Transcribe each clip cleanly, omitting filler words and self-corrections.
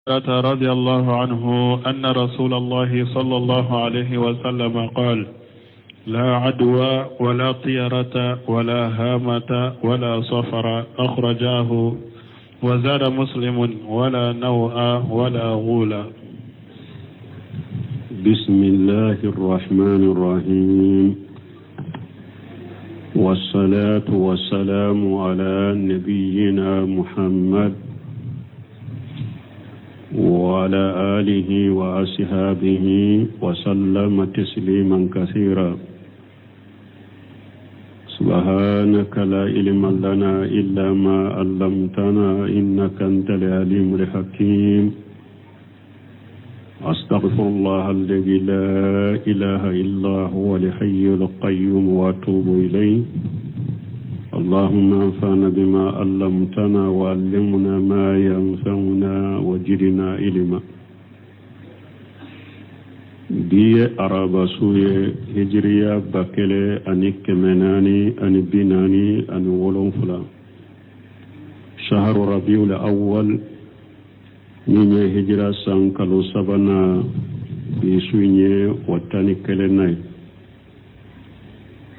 رضي الله عنه أن رسول الله صلى الله عليه وسلم قال: لا عدوى ولا طيرة ولا هامة ولا صفر، أخرجاه. وزاد مسلم: ولا نوء ولا غول. بسم الله الرحمن الرحيم، والصلاة والسلام على نبينا محمد وعلى آله وأصحابه وسلم تسليما كثيرا. سبحانك لا علم لنا إلا ما علمتنا إنك أنت العليم الحكيم. أستغفر الله الذي لا إله إلا هو الحي القيوم وأتوب إليه. اللهم انفعنا بما علمتنا وعلمنا ما ينفعنا وزدنا علما. دي أرابا سوية هجرية بكلة أني كمناني أني بناني أني ولنفلا شهر ربيع الأول من هجرة سانكالو سبنا بسوية وطاني كلناي.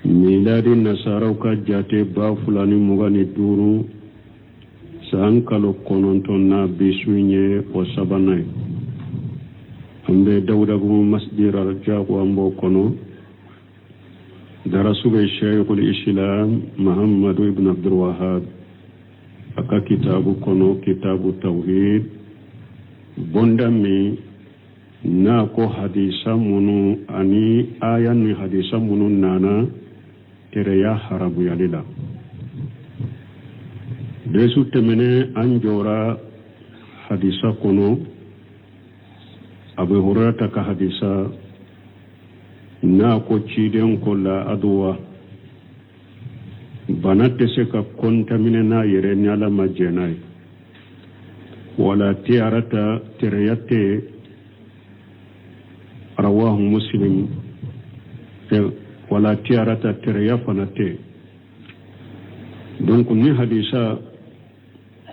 ميلاد النصارى كجاتي بافلاني مغاني دورو سانكالو كونونتونا بسوية وسبناي. ambe dawdagu masjid al-jaq wa mbokono darasuge shaykhul islam muhammad ibn abdul wahhab aka kitabu kono kitabu tawhid bondami na ko hadisa munu ani ayan ni hadisa munu nana tere ya harabu yalila desu temene anjora hadisa kono abu hurata ka hadisa na ko ciden ko la adwa banate se ka kontamine na yere nyala majenai wala tiarata tereyate rawahu muslim wala tiarata tereya fanate. Donc ni hadisa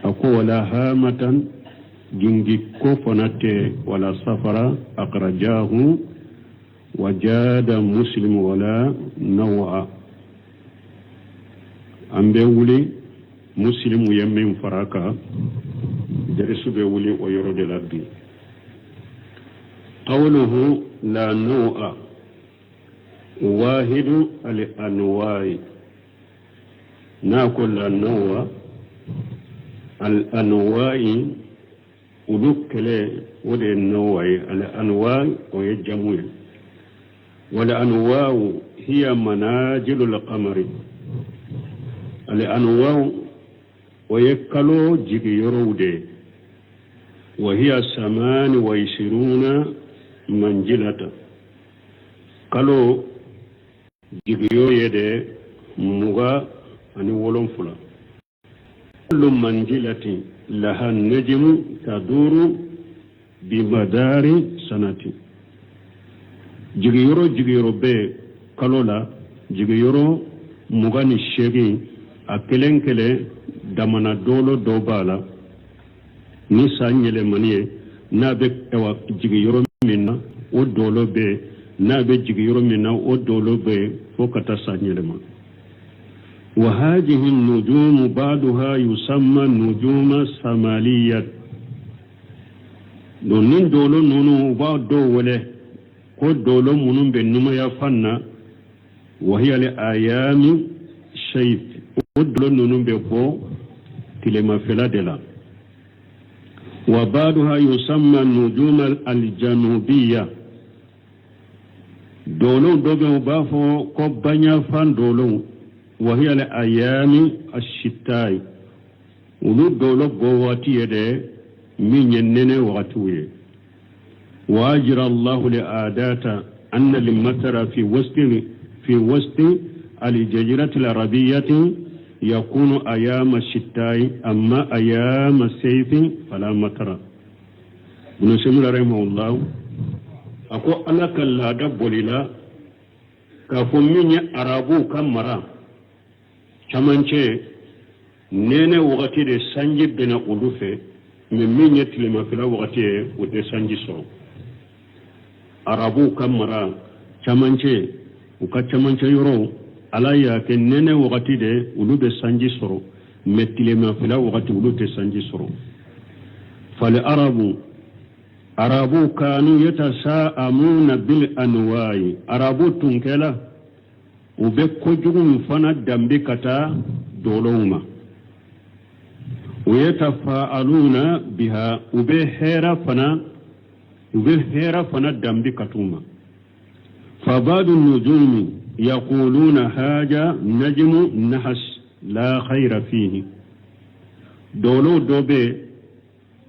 ako wala hamatan gingi ko fonate wala safara, akhrajahu. Wajada muslim wala nawa ambe wuli muslim yemmen faraka jere sube wuli o yoro de labbi. qawluhu la nawa wahidu al anwa'i na kullu nawa al anwa'i ولكله ودي النوع الأنواع ويجمع. والأنواع هي مناجل القمر. الأنواع ويكلو جيرودي وهي 28 منزلة. كلو جيرو يدي مغا أني ولون فلا. كل منزلة لها النجم تدور بمدار سنة. جيرو بي كالولا جيرو مغاني الشيغي أكلن كله دمنا دولو دوبالا نسان يلي منيه نابك اوا جيرو منا او دولو بي نابك جيرو منا او دولو بي فوكتا سانيلما. وهذه النجوم بعضها يسمى نجوم سمالية. نون دولو نونو با دوله كو دولو منون بنما يفنا وهي لأيام شيف ودولو نونو بفو كلمة فلادلا. وبعضها يسمى النجوم الجنوبية. دولو دوغو بافو كو بانيا فان دولو وهي لأيام الشتاء. ولود دولو قواتي يدي من ينني وغتوية. وأجرى الله لآدات أن المطر في وسط الجزيرة العربية يكون أيام الشتاء، أما أيام الصيف فلا مطر. ابن سمر رحمه الله أقول أنك لا دبولي لا كفمني أرابو كمرا كمان nene wakati de sanji bena ulufe mais min ye tilema fila wagati ye o tɛ sanji sɔrɔ arabuw ka mara camancɛ u ka camancɛ yɔrɔw ala y'a kɛ nɛnɛ wagati de olu bɛ sanji sɔrɔ mais tilema fila wagati olu tɛ sanji sɔrɔ fal arabu kanu yatasa'amuna bil anwa'i arabu tun kɛla u bɛ kojugu min fana danbe ka taa dɔlɔw ma u yatafa'aluna biha u bɛ hɛra fana danbe ka t'u ma fabadu nujumi yaquluna haja najmu nahas la khayra fihi dɔlɔw dɔ bɛ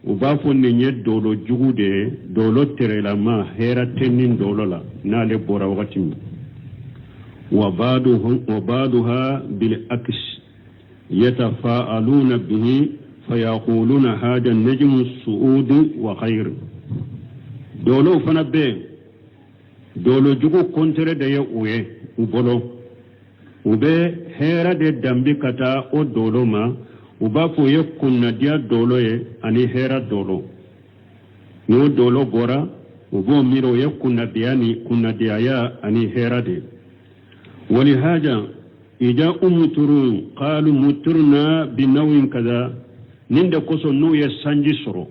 u b'a fɔ nin ye dɔlɔ jugu de ye dɔlɔ tɛrɛlama hɛra tɛ nin dɔlɔ la n'ale bɔra wagati min وبعضها بالعكس يتفاءلون به فيقولون هذا النجم السعود وخير دولو فنبه دولو جوكو كونتر دي اوye ubolo ube hera de dambi kata o dolo ma uba fo ye kunna dia dolo ye ani hera dolo no dolo bora ubo miro ye kunna dia ya ani hera de ولهذا إذا أمترون قالوا مترنا بنوع كذا نند كوسو نو يسانجي سرو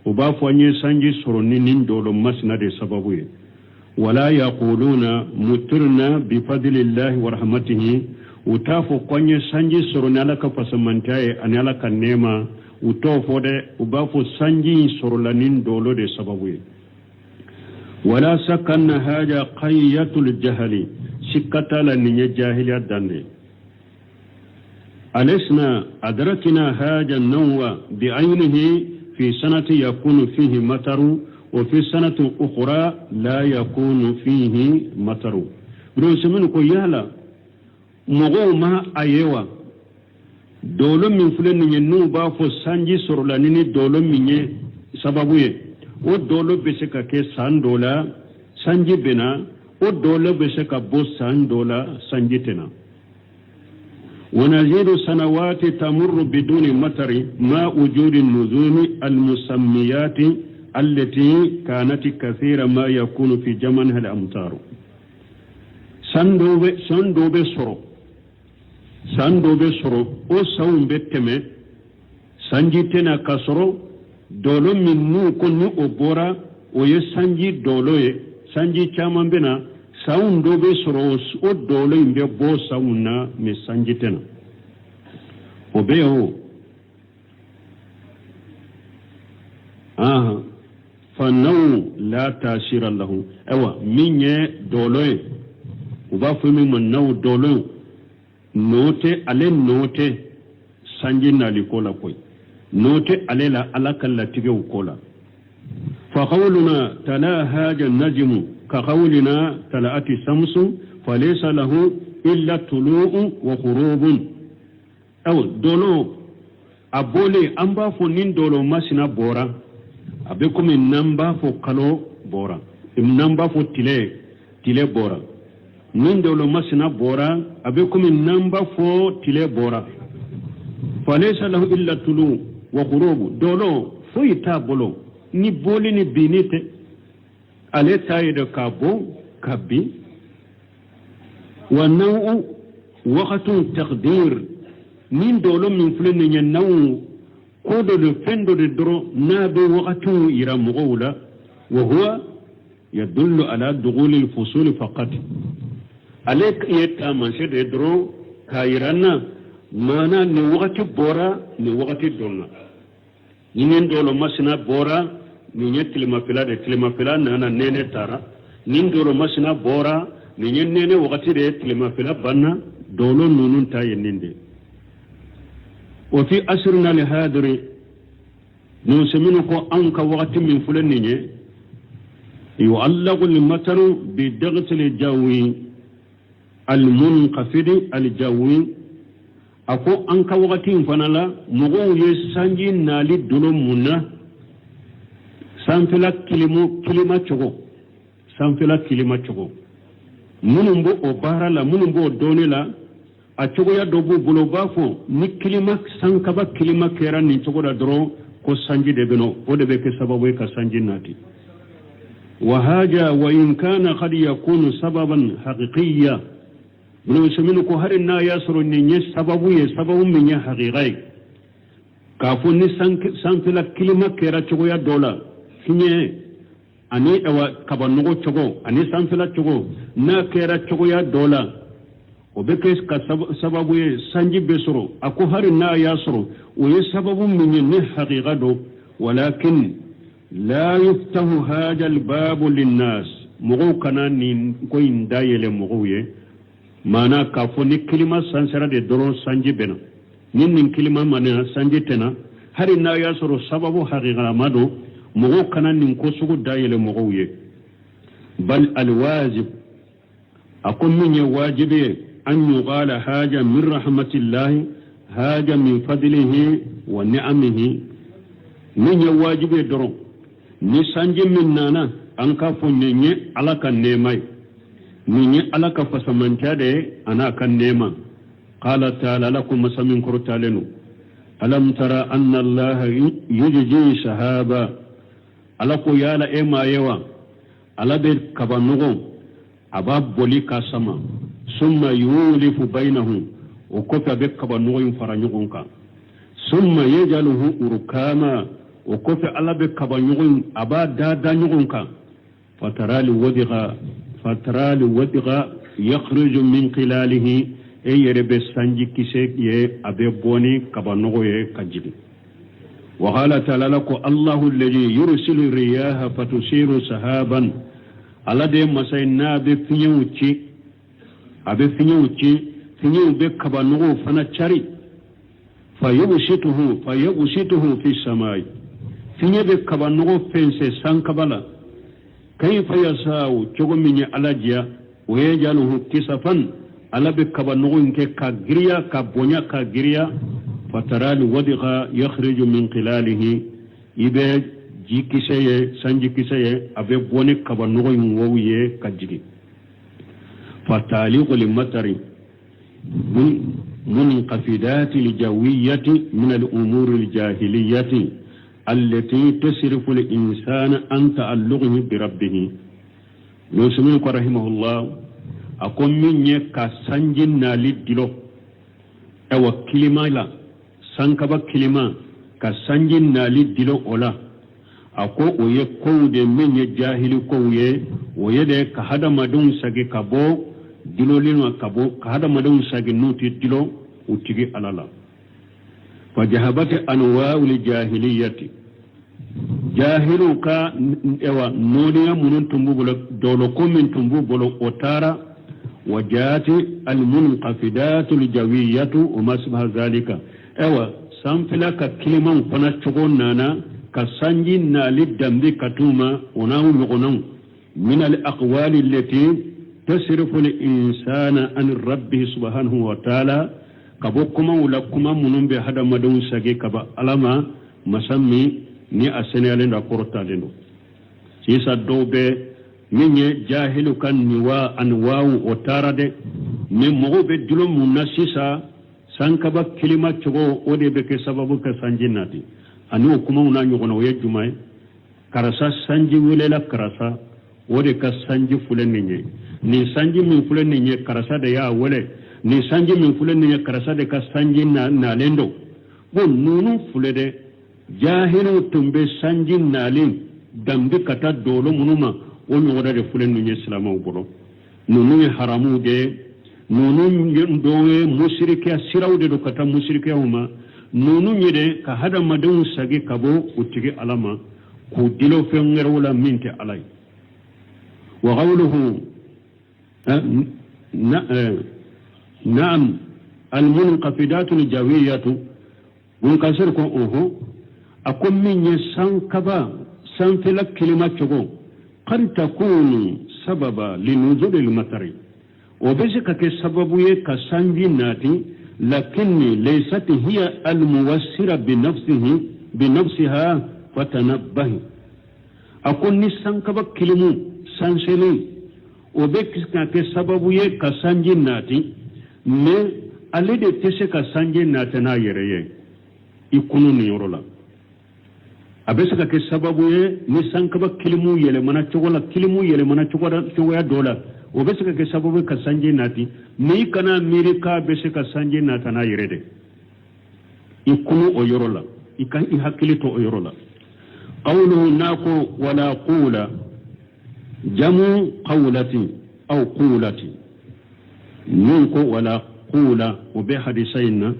وبافو أن يسانجي سرو نندولو مسنا دي سببوي ولا يقولون مترنا بفضل الله ورحمته وتافو كون يسانجي سرو نالك فسمانتاي أنالك النيمة وتوفو دي وبافو سانجي سرو لنندولو دي سببوي ولا سكن هذا قية الجهل شكتا لنية جاهلية داندي ألسنا أدركنا هذا النوع بعينه في سنة يكون فيه مطر وفي سنة أخرى لا يكون فيه مطر برون سمنكو يالا مغو ما أيوا دولو من فلن ينو بافو سانجي سرلانيني دولو من سببوه o dolo be se ka kɛ san dɔ la sanji bɛna o dolo be se ka bɔ san dɔ la sanji tɛna ونزيد سنوات تمر بدون مطر ما وجود النزول المسميات التي كانت كثيرا ما يكون في زمنها الأمطار سندو بسرو او سون بتمه sanji tena kasoro dolo min nu konu obora o ye sanji dolo ye sanji chaman bena saun do be soro o dolo imbe bo sauna me sanji tena obeo fanaw la tashira lahu ewa minye dolo ye uba fumi man naw dolo note ale note sanji nalikola koy note alela alakalla tigew kola fa qawluna tala haja najmu ka qawlina talaati samsu falaysa lahu illa tulu'u wa khurubun aw dolo abole amba fo nin dolo masina bora abe comme namba fo kalo bora namba fo tile bora nin dolo masina bora abe comme namba fo tile bora falaysa lahu illa tulu'u wa qurubu dolo foyi ta bolo ni boli ni binite ale tayi de kabo kabbi wa nawu waqtu taqdir min dolo min fulani nya nawu kodo de fendo de dro na be waqtu ira mughula wa huwa yadullu ala dughul al fusul faqat alek yeta man de dro kairana mana ni waqti bora ni waqti donna nin dolo masina bora ni tilma fila nana nene tara nin dolo masina bora ni nene waqti de tilma fila banna dolo nunun tayinde wa fi asrina li hadri nusaminu ko anka waqti min fulani yu'allaqu al-mataru bi daghti al-jawi al-munqafid al-jawi ako an ka wakati fana la mɔgɔw ye sanji nali dolo mun na sanfɛla kilima cogo minnu b'o o baara la minnu b'o dɔɔni la a cogoya dɔ b'u bolo u b'a fɔ ni sankaba kilima kɛra nin cogo la dɔrɔn ko sanji de beno o de be ke sababu ka sanji nati wa haja wa in kana qad yakunu sababan haqiqiyya bunu seminu ko harin na yasru ni nye sababu min ya haqiqai ka fo ni sankila kilima kera chogo ya dola kinye ani ewa kabanugo chogo ani sankila chogo na kera chogo ya dola o be ke ka sababu ye sanji besoro ako harin na yasru o ye sababu min ni haqiqa do walakin la yuftahu hadha albab linnas mugo kana ni ko indayele mugo ye mana ka fo ni kilima sansara de doro sanji bena nin kilima mana sanji tena hari na yasru sababu haqiqa mado mugo kana nin ko sugu dayele mugo ye bal alwajib akon min wajibi an yuqala haja min rahmatillahi haja min fadlihi wa ni'amihi min wajibi doro ni sanji min nana an ka fo nye ala kan nemai ni ala ka fasamanta de ana kan nema qala ta'ala lakum masamin kurtalenu alam tara anna allah yujji shahaba ala ko yala e ma yawa ala be kabanugo aba boli ka sama summa yulifu bainahum o ko be kabanugo yin faranyugo ka summa yajaluhu urkama o ko ala be kabanyugo aba da nyugo ka fatarali wadiga yakhruju min qilalihi e yerebe sanji kise ye abe boni kabanogo ye kajidi wa qala ta'ala lako Allahu alladhi yursilu riyaha fatusiru sahaban alade masayna be finyuci finyu be kabanogo fana chari fayubshituhu fi samai finye be kabanogo fense sankabala كيف يساو تشغمني على جيا ويجعله كسفا على بكبنغون كغريا كبونيا كغريا فترى الودغ يخرج من خلاله يبه جي كسيه سانجي كسيه ابي بوني كبنغون وويه كجري فتاليق للمطر من قفدات الجوية من الأمور الجاهلية التي تصرف الإنسان عن تعلقه بربه لو سمعك رحمه الله أقول من يكا سنجنا للدلو أو كلمة لا سنكبا كلمة كسنجنا للدلو أولا أقول ويكود من يجاهل كوي ويدي كهذا مدون ساقي كبو دلو لنو كبو كهذا مدون ساقي نوتي دلو وتيجي على الله فجهبت أنواع الجاهلية جاهلوك ايوا نونيا منون تمبو بلو دولكم من تمبو بلو أتارا وجات المنقفدات الجوية وما شبه ذلك ايوا سامفلا كلمة فنا تشغون نانا كسانجين للدمد كتوما وناو لغنو من الأقوال التي تصرف الإنسان عن ربه سبحانه وتعالى kabokuma wala kuma munun be hada madon sage kaba alama masami ni asenelen da korta dendo sisa dobe minye jahilu kan niwa anwau otarade me mogobe dilo munna sisa sankaba kilima chogo ode be ke sababu ka sanjinati anu kuma una nyugo na yejumai karasa sanji wulela karasa ode ka sanji fulenye ni sanji min fulenye karasa da ya wole ni sanji min fulani ya karasa de ka sanji na lendo bon nunu fulede jahilu tumbe sanji nalin dambi kata dolo munuma woni wada de fulani ni islamu bolo nunu haramu de nunu ndowe mushrike sirawde do kata mushrike huma nunu nyede ka hada madun sagi kabo utige alama ku dilo fengero wala minte alai wa qawluhu نعم المنقفدات الجوية منكسركم أكون من سنكبا سنفلك كلمة قد تكون سببا لنزول المطر وبسك كسببية كسنجنات لكن ليست هي الموسرة بنفسها فتنبه أكون سنكبا كلمة سنسلي وبسك كسببية كسنجنات mais ale de tese ka sanje natana yereye ikunu ni yorola abesaka ke sababu ye ni sankaba kilimu yele mana chogola kilimu yele mana chogoya dola obesaka ke sababu ka sanje nati ni kana mirika besaka sanje nata na yirede ikunu oyorola ikan I hakilito oyorola qawluhu nako wala qula jamu qawlati aw qulati nunko wala qula obe hadisaina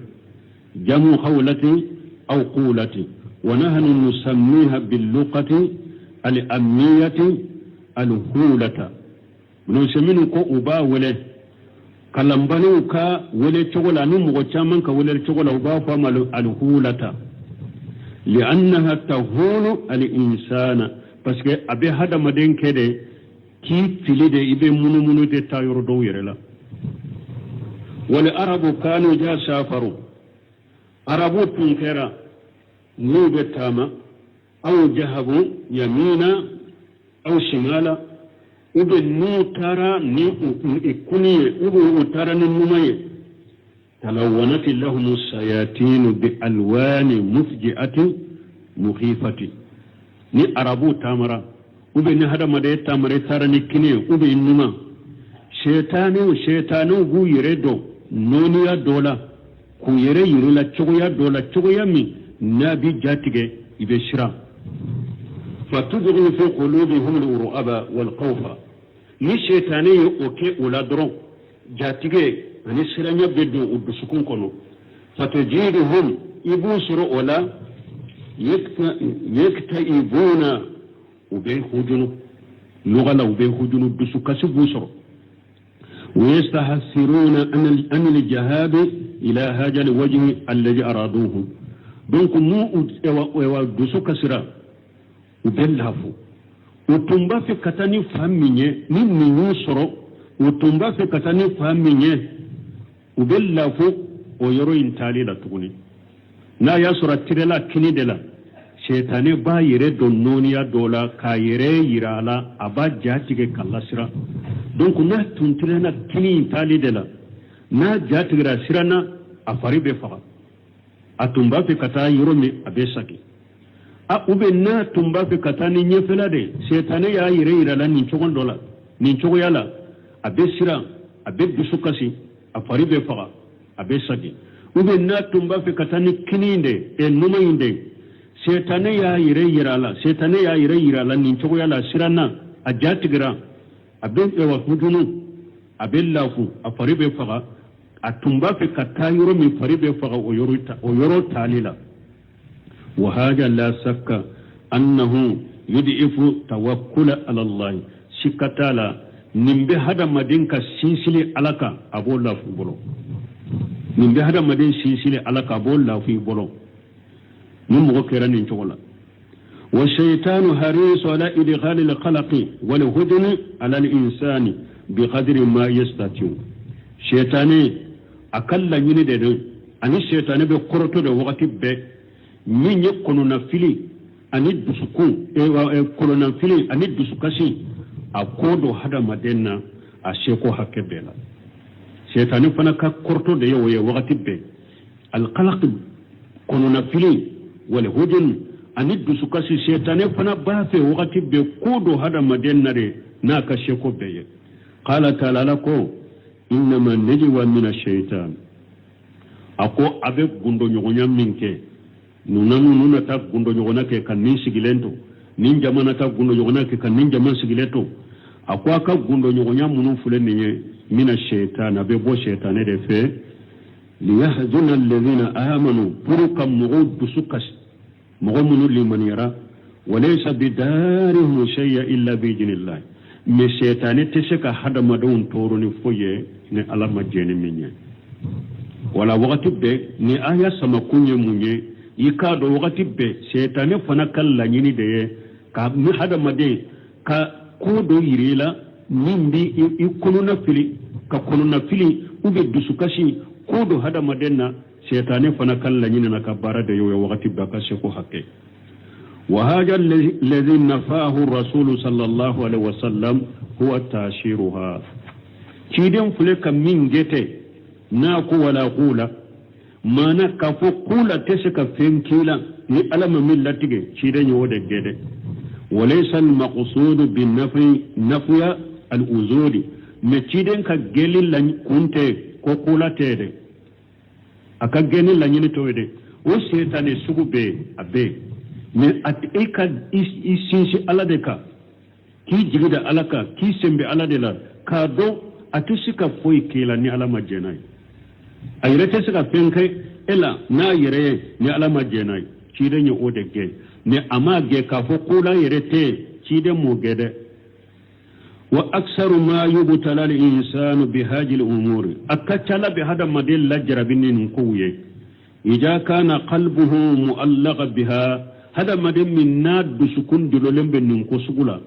jamu qawlati aw qulati ونحن نسميها باللغة الأمنية الهولة نسميه كو أبا وله كلامبانو كا وله تقول أنو مغتشامن كا وله تقول أبا فما الهولة لأنها تهول الإنسان بس كي أبي هذا مدين كده كي تلي ده إبي منو ده تاير دو يرلا والعرب كانوا جا سافروا عربو تنكرا نوبة تاما أو جهبوا يمينا أو شمالا وبنو ترى نيكوني وبنو ترى نمومي تلونت لهم الشياطين بألوان مفجئة مخيفة ni arabu tamara ube ni hada made tamare tara ni kine ube innuma shetanu gu yiredo noniya dola ku yere yirula chogoya dola chogoya mi nabi jatige ibeshira fatudghi fi qulubihim al-ru'aba wal-khawfa ni shetani oke uladron jatige ani siranya beddo udusukun kono fatajiduhum ibusuru wala yaktaibuna ubay hujunu lugala ubay hujunu dusukasi busuru ويستحسرون أن الجهاد إلى هذا الوجه الذي أرادوه donc mu ewa dusu kasira ubellafu utumba fe katani faminye ni minyu soro utumba fe katani faminye ubellafu o yoro intali la tuguni na ya sura tirela kini dela shetane ba yere donnoniya dola ka yere yirala aba jatige kallasira donc na tuntirena kini intali dela na jatigira sirana afari be faga atumba fe kata yoromi abesaki a ube na tumba fe kata ni nyefela de shetane ya yire yirala ni chogon dola ni chogo yala abesira abedusukasi afari be faga abesaki ube na tumba fe kata ni kininde e numa inde shetane ya yire yirala ni chogo yala sirana ajatigira abewa hujunu abellafu afari be faga atumba fe kata yoro mi faribe faga o yoro talila wa haja la sakka annahu yud'ifu tawakkula ala Allah shikatala nimbe hada madinka sisili alaka abola fu bolo nimbe hada madin sisili alaka abola fu bolo num go kerani chogola wa shaytanu harisu ala idkhal al-qalq wal hudn ala al-insani biqadri ma yastati shaytani akalla nyini de ani shetane be koroto de wakati be minye kono na fili ani dusuku kono na fili ani dusukasi akodo hada madenna a sheko hakebela shetane fana ka koroto de yo wakati be alqalaq kono na fili wal hujun ani dusukasi shetane fana ba fe wakati be kodo hada madenna de na ka sheko be qala ta'ala lako innama najwa min ash-shaytan ako abe gundo nyogonya minke nuna ta gundo nyogona ke kan nin sigilento nin jamana ta gundo nyogona ke kan nin jamana sigilento ako aka gundo nyogonya munu fule ninye min ash-shaytan abe bo shaytan de fe liyahzuna alladhina amanu burukam mughud sukas mughmunu liman yara walaysa bidarihim shay'a illa bi idhnillah me shaytan tesheka hada madon toroni foye ne alama jeni minye wala wakati be ni aya sama kunye munye yikado wakati be shetane fana kala nyini de ka mi hada made ka kodo yirela nimbi ikununa fili ube dusukashi kodo hada madenna shetane fana kala nyini na kabara de yo wakati be ka sheko hakke wa haja alladhi nafahu ar-rasul sallallahu alaihi wasallam huwa tashiruha kiden fule kam min gete na ko wala qula mana ka fo kula tese ka fen kila ni alama min latige cide nyode gede walaysa al-maqsud bin nafya al-uzuri me ciden ka gelin lan kunte ko kula tede aka gelin lan ni toede o setane sugu be abe me at eka isinsi alade ka ki jigida alaka ki sembe alade la ka do atusika foi kila ni alama jenai ayirete sika fenkai ela na yere ni alama jenai cide ni ode ge ne ama ge ka fo kula yerete cide mo gede wa aksaru ma yubtala al insanu bi hadhihi al umur akatala bi hada madil lajrabinin kuye ija kana qalbuhu mu'allaqa biha hada madin min nad sukun dilolembe nin ko sugula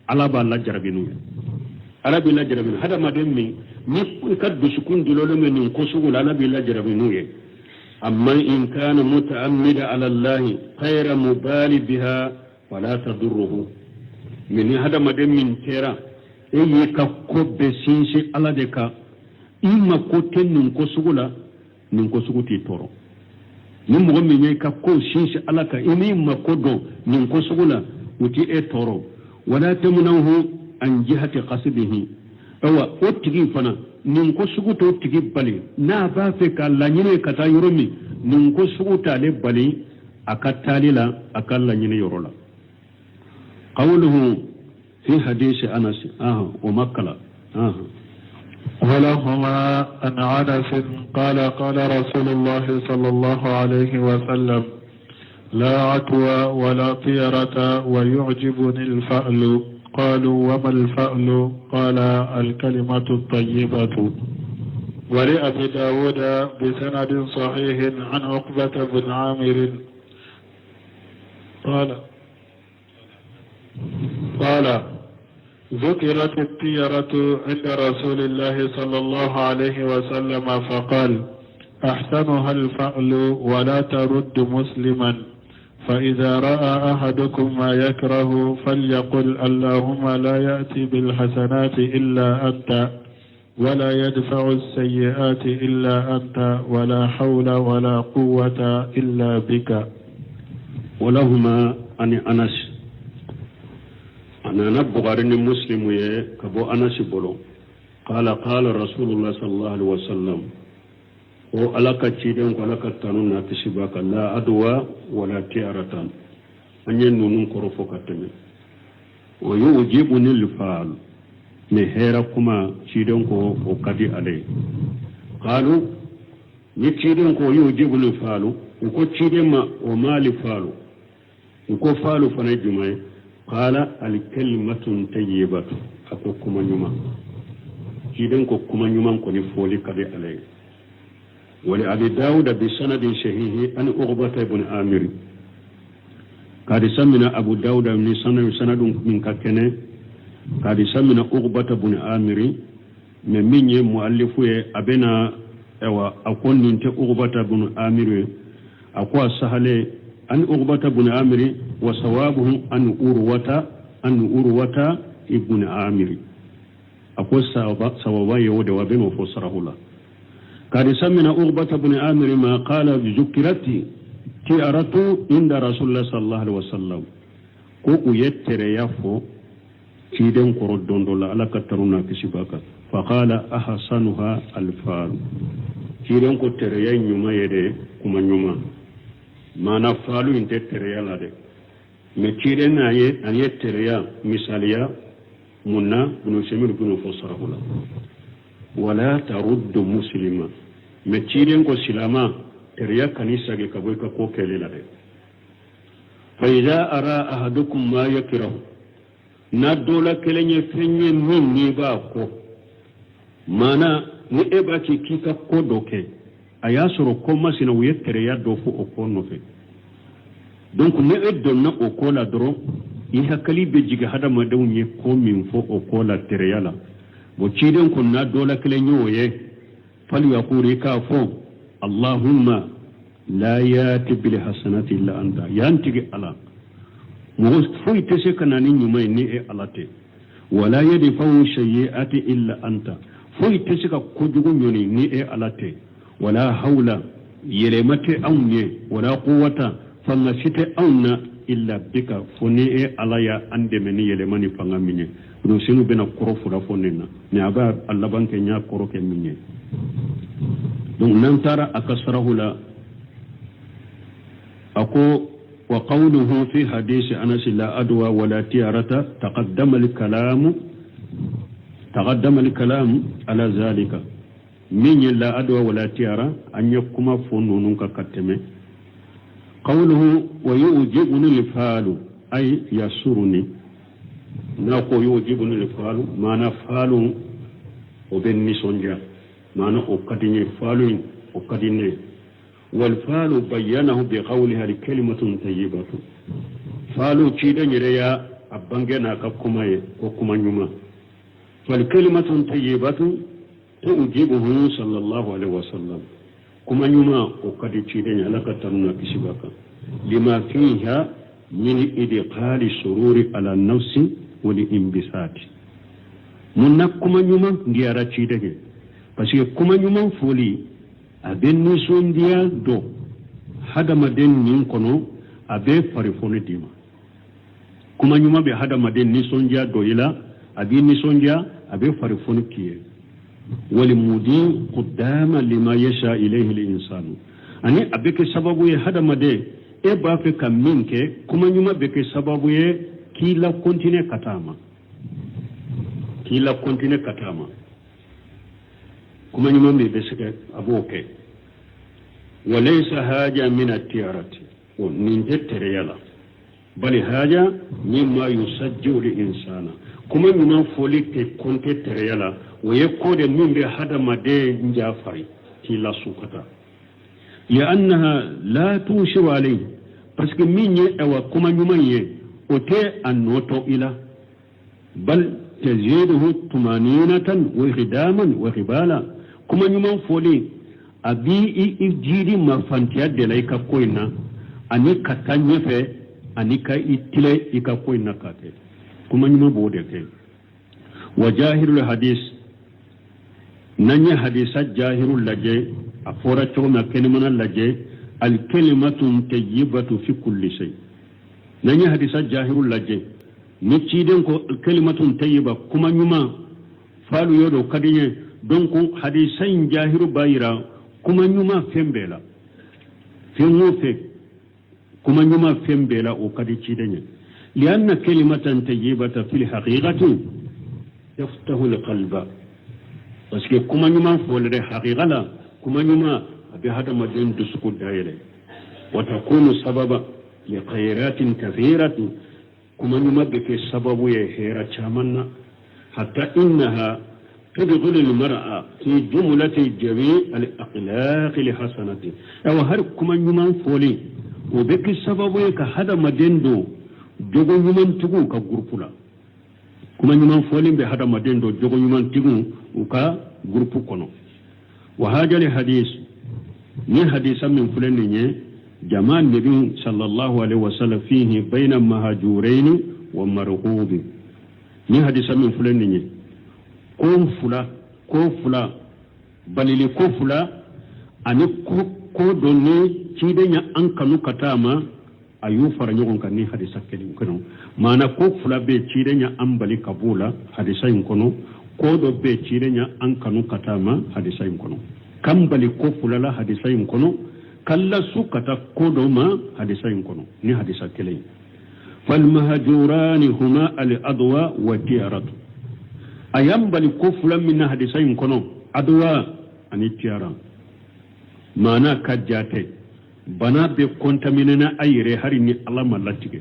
ala ba lajrabinu ala bi lajrabinu hada madin min ni kaddu sukun dilolembe nin ko sugula ala bi lajrabinu ye amma in kana muta'ammida ala allah khayra mubali biha wala tadurruhu min hada madin min tera eye ka ko be sinsi ala de ka imma ko ten nin ko sugula nin ko suguti toro ni mo mi nyai ka ko sinsi ala ka imi ma ko do nin ko sugula uti e toro wala tamnahu an jihati qasbihi awa otigi fana nin ko suguto tigi bali na ba fe ka la nyine kata yoromi nin ko suguta le bali akatali la akalla nyine yorola qawluhu في حديث أنس ومكلا ولهما عن أنس قال قال رسول الله صلى الله عليه وسلم لا عتوى ولا طيرة ويعجبني الفأل قالوا وما الفأل قال الكلمة الطيبة ولأبي داود بسند صحيح عن عقبة بن عامر قال ذكرت الطيرة عند رسول الله صلى الله عليه وسلم فقال أحسنها الفأل ولا ترد مسلما فإذا رأى أحدكم ما يكره فليقل اللهم لا يأتي بالحسنات إلا أنت ولا يدفع السيئات إلا أنت ولا حول ولا قوة إلا بك. ولهما عن أنس أنا نبغى مسلم كبو أنس بلو قال قال رسول الله صلى الله عليه وسلم وألك تشيدن وألك تنون تشبك لا أدوى ولا تيارة أن ينون كرفوك تمن ويوجبني الفعل مهيركما تشيدن وكدي عليه قالوا نتشيدن يوجبني الفعل وكو تشيدن وما لفعل وكو فعل فنجمعي قال الكلمة طيبة أكو كما نيوما كيدن كو كما نيوما كوني فولي كدي عليه ولأبي داود بسند صحيح أن عقبة بن عامر قد سمنا أبو داود من سند من ككنه قد سمنا عقبة بن عامر من مؤلفه أبنا أكون ننت عقبة بن عامر أكو سهله أن عقبة بن عامر وصوابه أن أروة ابن عامر أقول صوابا يود وبين وفسره الله قد سمنا عقبة بن عامر ما قال ذكرت تيارة عند رسول الله صلى الله عليه وسلم كو يتر يفو كيدن قردون دولا على كترنا كسباك فقال أحسنها الفال كيدن كتر ينيما يدي كما نيما ما نفعلوا انت تريا لدي مكيرنا أن يتريا مثاليا منا بنسمير بن فسره له ولا ترد مسلما مكيرن كو سلاما تريا كنيسة كبويكا كوكيلي لدي فإذا أرى أحدكم ما يكره نادولا كلني فني من نيباكو مانا نيباكي كيكا كودوكي ayasoro koma sina wuyetere ya dofu okono fe donc ne edonna okola dro yi hakali be jiga hada ma dawnye ko min fo okola tere yala bo ciden ko na dola kele nyoye fal yaquri ka fo allahumma la yati bil hasanati illa anta yantigi ala mo foy tese kanani nyumay ni e alate wala yadfa'u shay'ati illa anta foy tese ka kojugo nyoni ni e alate ولا حول yelemate awnye wala quwwata fanga site awna illa bika foni e alaya andemeni yelemani fanga minye rusinu bena korofu da fonena ne aba Allah banke nya koroke minye donc nantara akasrahu la ako وقوله في حديث أنس لا أدوى ولا تيارة تقدم الكلام على ذلك من لا أدوى ولا تيارة أن يكما فنونك كتمه قوله ويوجبني الفعل أي يسرني نقول يوجبني الفعل ما نفعل وبني سنجا ما نقدني فعل وقدني والفعل بينه بقولها لكلمة طيبة فعل تشيدا يريا أبانجنا ككماي وكما نيوما فالكلمة طيبة تؤجبه صلى الله عليه وسلم كما نيوما وقد تشيدا لك ترنا كسبك لما فيها من إدخال السرور على النفس والانبساط من كما نيوما نيارا تشيدا بس كما نيوما فولي aben nisondiya do hadamaden nin kono abe farifone dima kuma nyuma be hadamaden nisondiya do ila abi nisondiya abe farifone kiye wal mudi qaddama lima yasha ilayhi al insanu ani abe ke sababu ye hadamade e ba fe kaminke kuma nyuma be ke sababu ye kila kontine katama kuma nyuma be beseke aboke وليس حاجة من التيارات ومن التريالة بل حاجة مما يسجل الإنسان كما من فوليك كنت تريالة ويقول من بهذا مدين جافري كلا سكتا لأنها لا توشر عليه بس من يأوى كما يمي وتي النوتو إلى بل تزيده طمانينة وخداما وخبالا كما يمن فوليك abi ijiri mafantiya de laika koina ani katanye fe ani ka itile ika koina kate kuma nyuma bode ke wajahirul hadis nanya hadisa jahirul laje afora choma kelimana laje al kalimatu tayyibatu fi kulli shay nanya hadisa jahirul laje ni ciden ko kalimatu tayyiba kuma nyuma falu yodo kadiye donc hadisan jahiru bayira kuma nyuma fembela fengofe kuma nyuma fembela o kadi cidenya lianna kalimatan tayyibata fil haqiqati yaftahu alqalba parce que kuma nyuma folre haqiqala kuma nyuma abi hada madin dusku daire wa takunu sababa li khayratin kathiratin kuma nyuma be sababu ya hera chamanna hatta innaha تدخل المرأة في جملة جميع الأخلاق لحسنته أو هركم يمان فولي وبك السبب هذا مدندو جوغو يمان تقو كغرفلا كما يمان فولي بهذا مدندو جوغو يمان تقو كغرف كنو وهذا الحديث من حديث من فلان جمال النبي صلى الله عليه وسلم فيه بين مهاجورين ومرغوب من حديث من فلان ko fula balili ko fula ani ko donni cidenya an kanu katama ayu fara nyogon kan ni hadisa kelin kono mana ko fula be cidenya an bali kabula hadisa in kono ko do be cidenya an kanu katama hadisa in kono kam bali ko fula la hadisa in kono kalla su kata ko do ma hadisa in kono ni hadisa kelin fal mahjurani huma al adwa wa tiaratu ayambali ko fulan min hadisain kono adwa ani tiara mana kajjate bana be kontaminena ayre hari ni Allah mallatige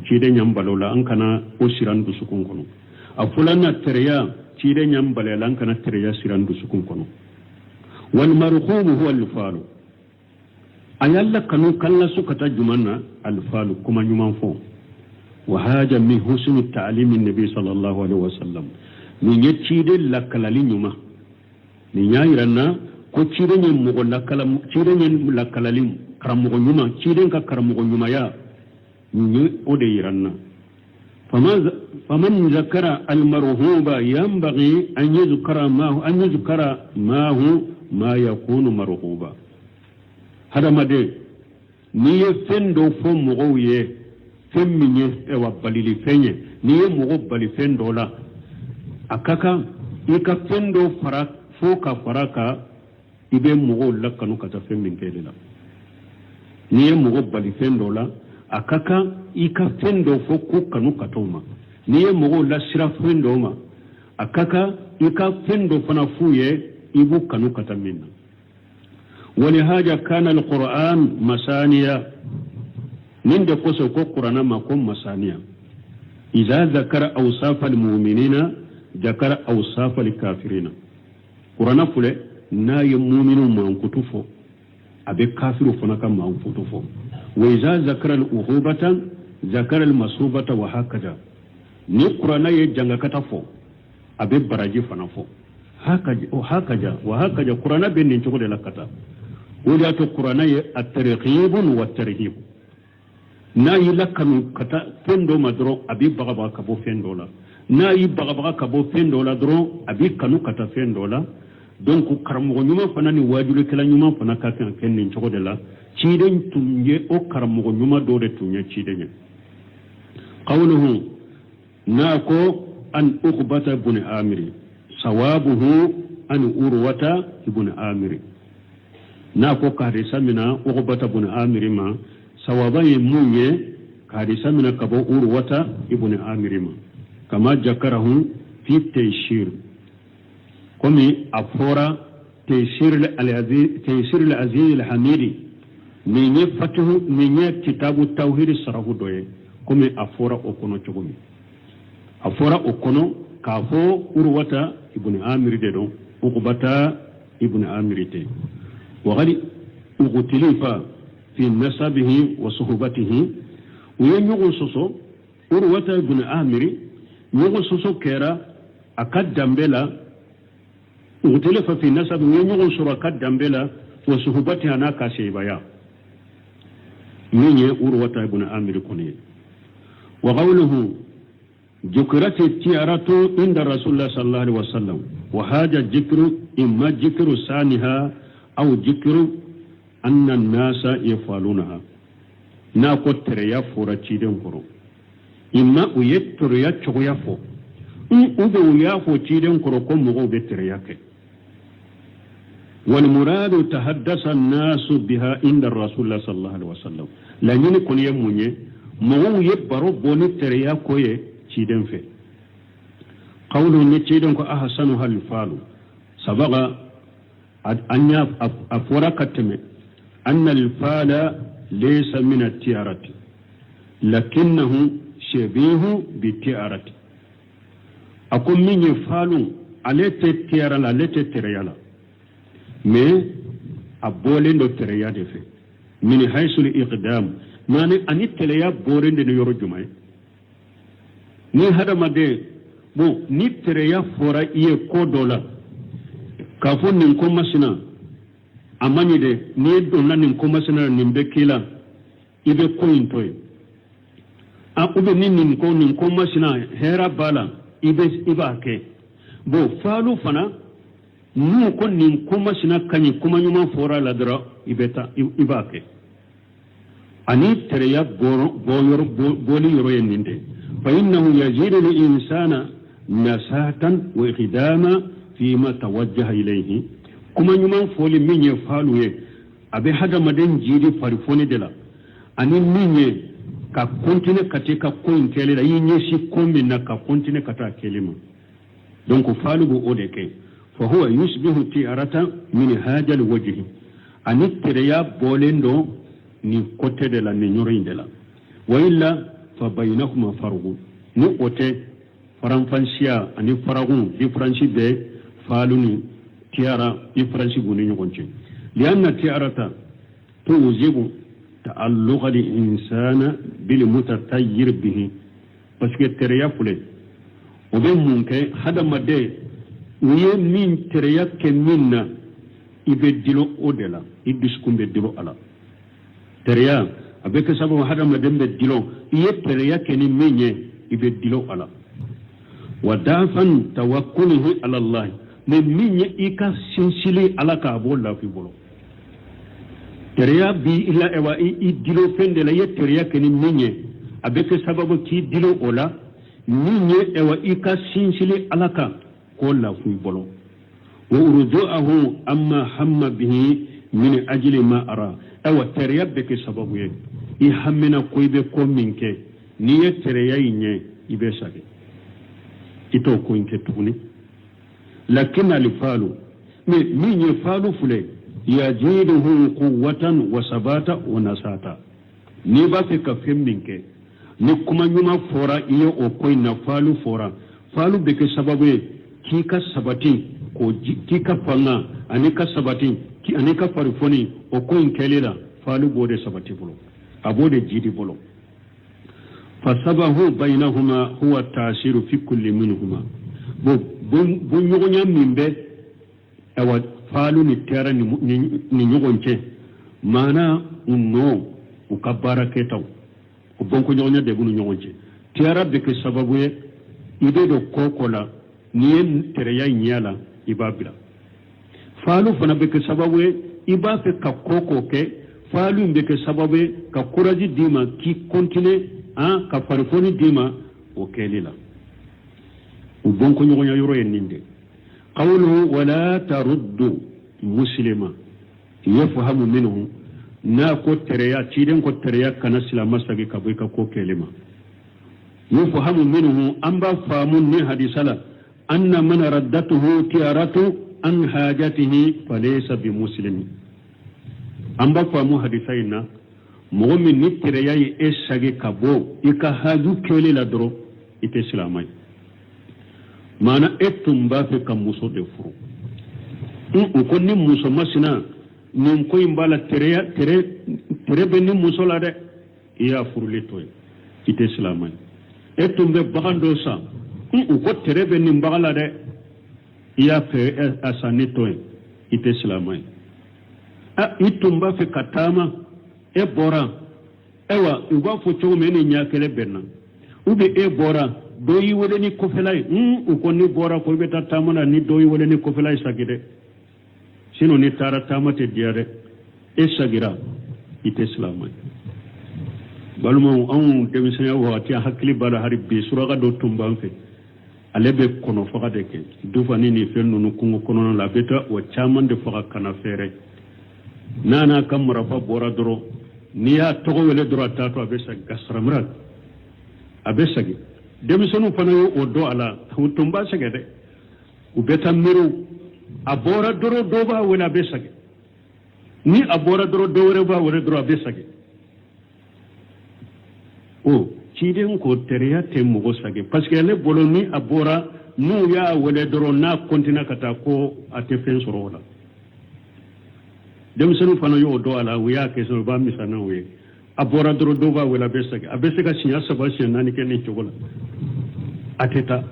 cide nyambalola an kana o sirandu sukun kono a fulana tereya cide nyambalola an kana tereya sirandu sukun kono wal marhum huwa al falu ayalla kanu kalla sukata jumanna al falu kuma nyuman fo wa haja min husni ta'lim an-nabi sallallahu alaihi wasallam ni yecide lakalali nyuma ni nyairanna ko cide nyen mo lakala cide nyen lakalali karamo nyuma cide ka karamo nyuma ya ni ode yiranna faman zakara al marhuba yanbaghi an yuzkara ma hu ma yakunu marhuba hadamade ni ye fen do fo mogo ye fen minye ewa balili fenye ni ye mogo bali fen do la akaka ika fen do fara fo ka faraka ibe mogo lakanu kata fen min kele la ni ye mogo bali fen do la akaka ika fen do fo ku kanu katoma ni ye mogo la sira fen do ma akaka ika fen do fana fuye ibu kanu kata minna ولهذا كان القرآن مسانيا من دقصة القرآن ما كن مسانيا إذا ذكر أوصاف المؤمنين ذكر أوصاف الكافرين قرآن فله نا يمؤمن ما انكتفو أبي كافر فنك ما انكتفو وإذا ذكر الأخوبة ذكر المصوبة وهكذا ni قرآن يجنغ كتفو أبي براجي فنفو هكذا وهكذا قرآن بين نشغل لكتا وجاءت القرآن الترغيب والترهيب ناي لكنو كتا فندو مدرو أبي بغبغا كبو فندولا ناي بغبغا كبو فندولا درو أبي كنو كتا فندولا دونك كرمو نيوما فناني واجولي كلا نيوما فنا كاكن كن نشغل لا تشيدن تنجي أو كرمو نيوما دوري تنجي تشيدن قوله ناكو أن أخبت بن آمري صوابه أن أروة ابن آمري ناكو كاريسا منا أغبة بن آمر ما سوابا يموني كاريسا منا كبو أروة ابن آمر ما كما ذكره في تيشير كمي أفورا تيشير العزيز الحميدي من فتح من كتاب التوحيد الصراحة دوي كمي أفورا أكونو تشغمي أفورا أكونو كافو أروة ابن آمر دون أغبة ابن آمر دي وغد اختلف في نسبه وصحبته وينيغو سوسو أروة بن آمر يغو سوسو كيرا أكاد دمبلا اختلف في نسبه وينيغو سورا أكاد دمبلا وصحبته أنا كاشيبايا من أروة بن آمر كوني وقوله ذكرت التيارة عند رسول الله صلى الله عليه وسلم وهذا ذكر إما ذكر ثانيها أو ذكر أن الناس يفعلونها ناكو تريا فورا تشيدن كورو إما ويتريا تشويا فو أبو يافو تشيدن كورو كم مغو بتريا كي والمراد تحدث الناس بها عند الرسول الله صلى الله عليه وسلم لا يكون يموني مغو يبرو بوني تريا كوي تشيدن في قوله نتشيدن كو أحسنها الفعل سبق أن أفرقتم أن الفعل ليس من التيارة لكنه شبيه بالتيارة أقول من يفعل على التيارة على التيارة مي أبولين دو تيارة في من حيث الإقدام ماني أني تيارة بورين دو يرجمي ni hada made bo ni tereya fora iye ko dola kafo nin ko masina amani de ni donna nin ko masina nin be kila ibe ko intoy a ube nin ko masina hera bala ibe ibake bo falu fana nu ko nin ko masina kanyi kuma nyuma fora la dra ibeta ibake ani tereya boli yoro yeninde فإنه يزيد الإنسان نساة وإقداما فيما توجه إليه كما يمان فولي من يفعله أبي هذا مدن جيدي فارفوني دلا أني من كونتين كتك كوين كيلي ينشي كومين كونتين كتا كلمة دونك فالو أودك فهو يشبه تيارة من هذا الوجه أني تريا بولندو ni kote de la ni nyurin de la wa illa fa bainahuma farqu ni ote faranfansiya ani faragun difference be faluni tiara difference bu ni nyonche lianna tiarata tuzibu ta'alluqa li insana bil mutatayyir bihi parce que tereya fule o be munke hada made wiye min tereya ke minna ibe dilo odela idiskumbe dilo ala tereya avec sabu hada madembe dilo iye tereya keni menye ibe dilo ala wadafan tawakkulihi ala Allah me menye ika sinsili ala ka bolla fi bolo tereya bi illa ewa i dilo fende la ye tereya keni minye abeke sababu ki dilo ola minye ewa ika sinsili alaka ko la fuy bolo wa urdu'ahu amma hamma bihi min ajli ma ara ewa tereya beke sababu ye i hammina koybe ko minke ni ye tereya inye ibe sage ito ko inke tuguni lakin alifalu min ye falu fule yajiduhu quwwatan wa sabata wa nasata ni ba fe ka femminke ni kuma nyuma fora iyo o koy na falu fora falu be ke sababu ki ka sabati ko ki ka fanga ani ka sabati ki ani ka farfoni o koy kelela falu bode sabati bolo abode jidi bolo fasabahu bainahuma huwa tasiru fi kulli minhuma bo nyogonya mimbe awa falu ni tera ni nyogonche mana unno ukabara ketaw ubonko nyogonya de bunu nyogonche tera be ke sababu ye ide do kokola ni en tereya nyala ibabila falu fana be ke sababu ye iba fe ka koko ke falu be ke sababu ye ka kuraji dima ki continue ka farfoni dima o kelila ubonko nyogonya yoro en ninde قوله ولا ترد مسلما يفهم منه ناكو تريا تيدن كو تريا كان سلام سغي كبيكا كو كلمه يفهم منه أنبا فامون حديثا أن من ردته تيارته عن حاجته فليس بمسلم أنبا فامون حديثا مؤمن نتريا إسغي كبو إكا هاجو كيلي لدرو إتسلامي mana etum ba fe kam muso de furu ko ni muso masina nin ko imbala tere be ni muso la de iya furu le toy ite islamay etum be bagando sa ko tere be ni mbagala de iya fe asani toy ite islamay itum ba fe katama e bora ewa uba fo chogo meni nyakele benna ubi e bora doyi wole ni kofelay ko ni bora ko beta tamana ni doyi wole ni kofelay sagide sino ni tara tamate diare e sagira ite islamay balmo on demisanya wati hakli bala hari bi suraga do tumbanfe alebe kono faga de ke dufa ni fenno no kungo kono la beta o chamande faga kana fere nana kamra fa bora doro ni ya togo wele doro tato abesa gasramrat abesa gi demisonu fana yo odo ala hutumba segede ubeta miru abora doro doba wala besage ni abora doro dore ba wala doro besage o chiden ko tereya temu go sage parce que le boloni abora nu ya wala doro na kontina kata ko atefen sorola demisonu fana yo odo ala wiya ke so ba misana we abora doro doba wala besage abesega sinya sabashe nani ken chogola ateta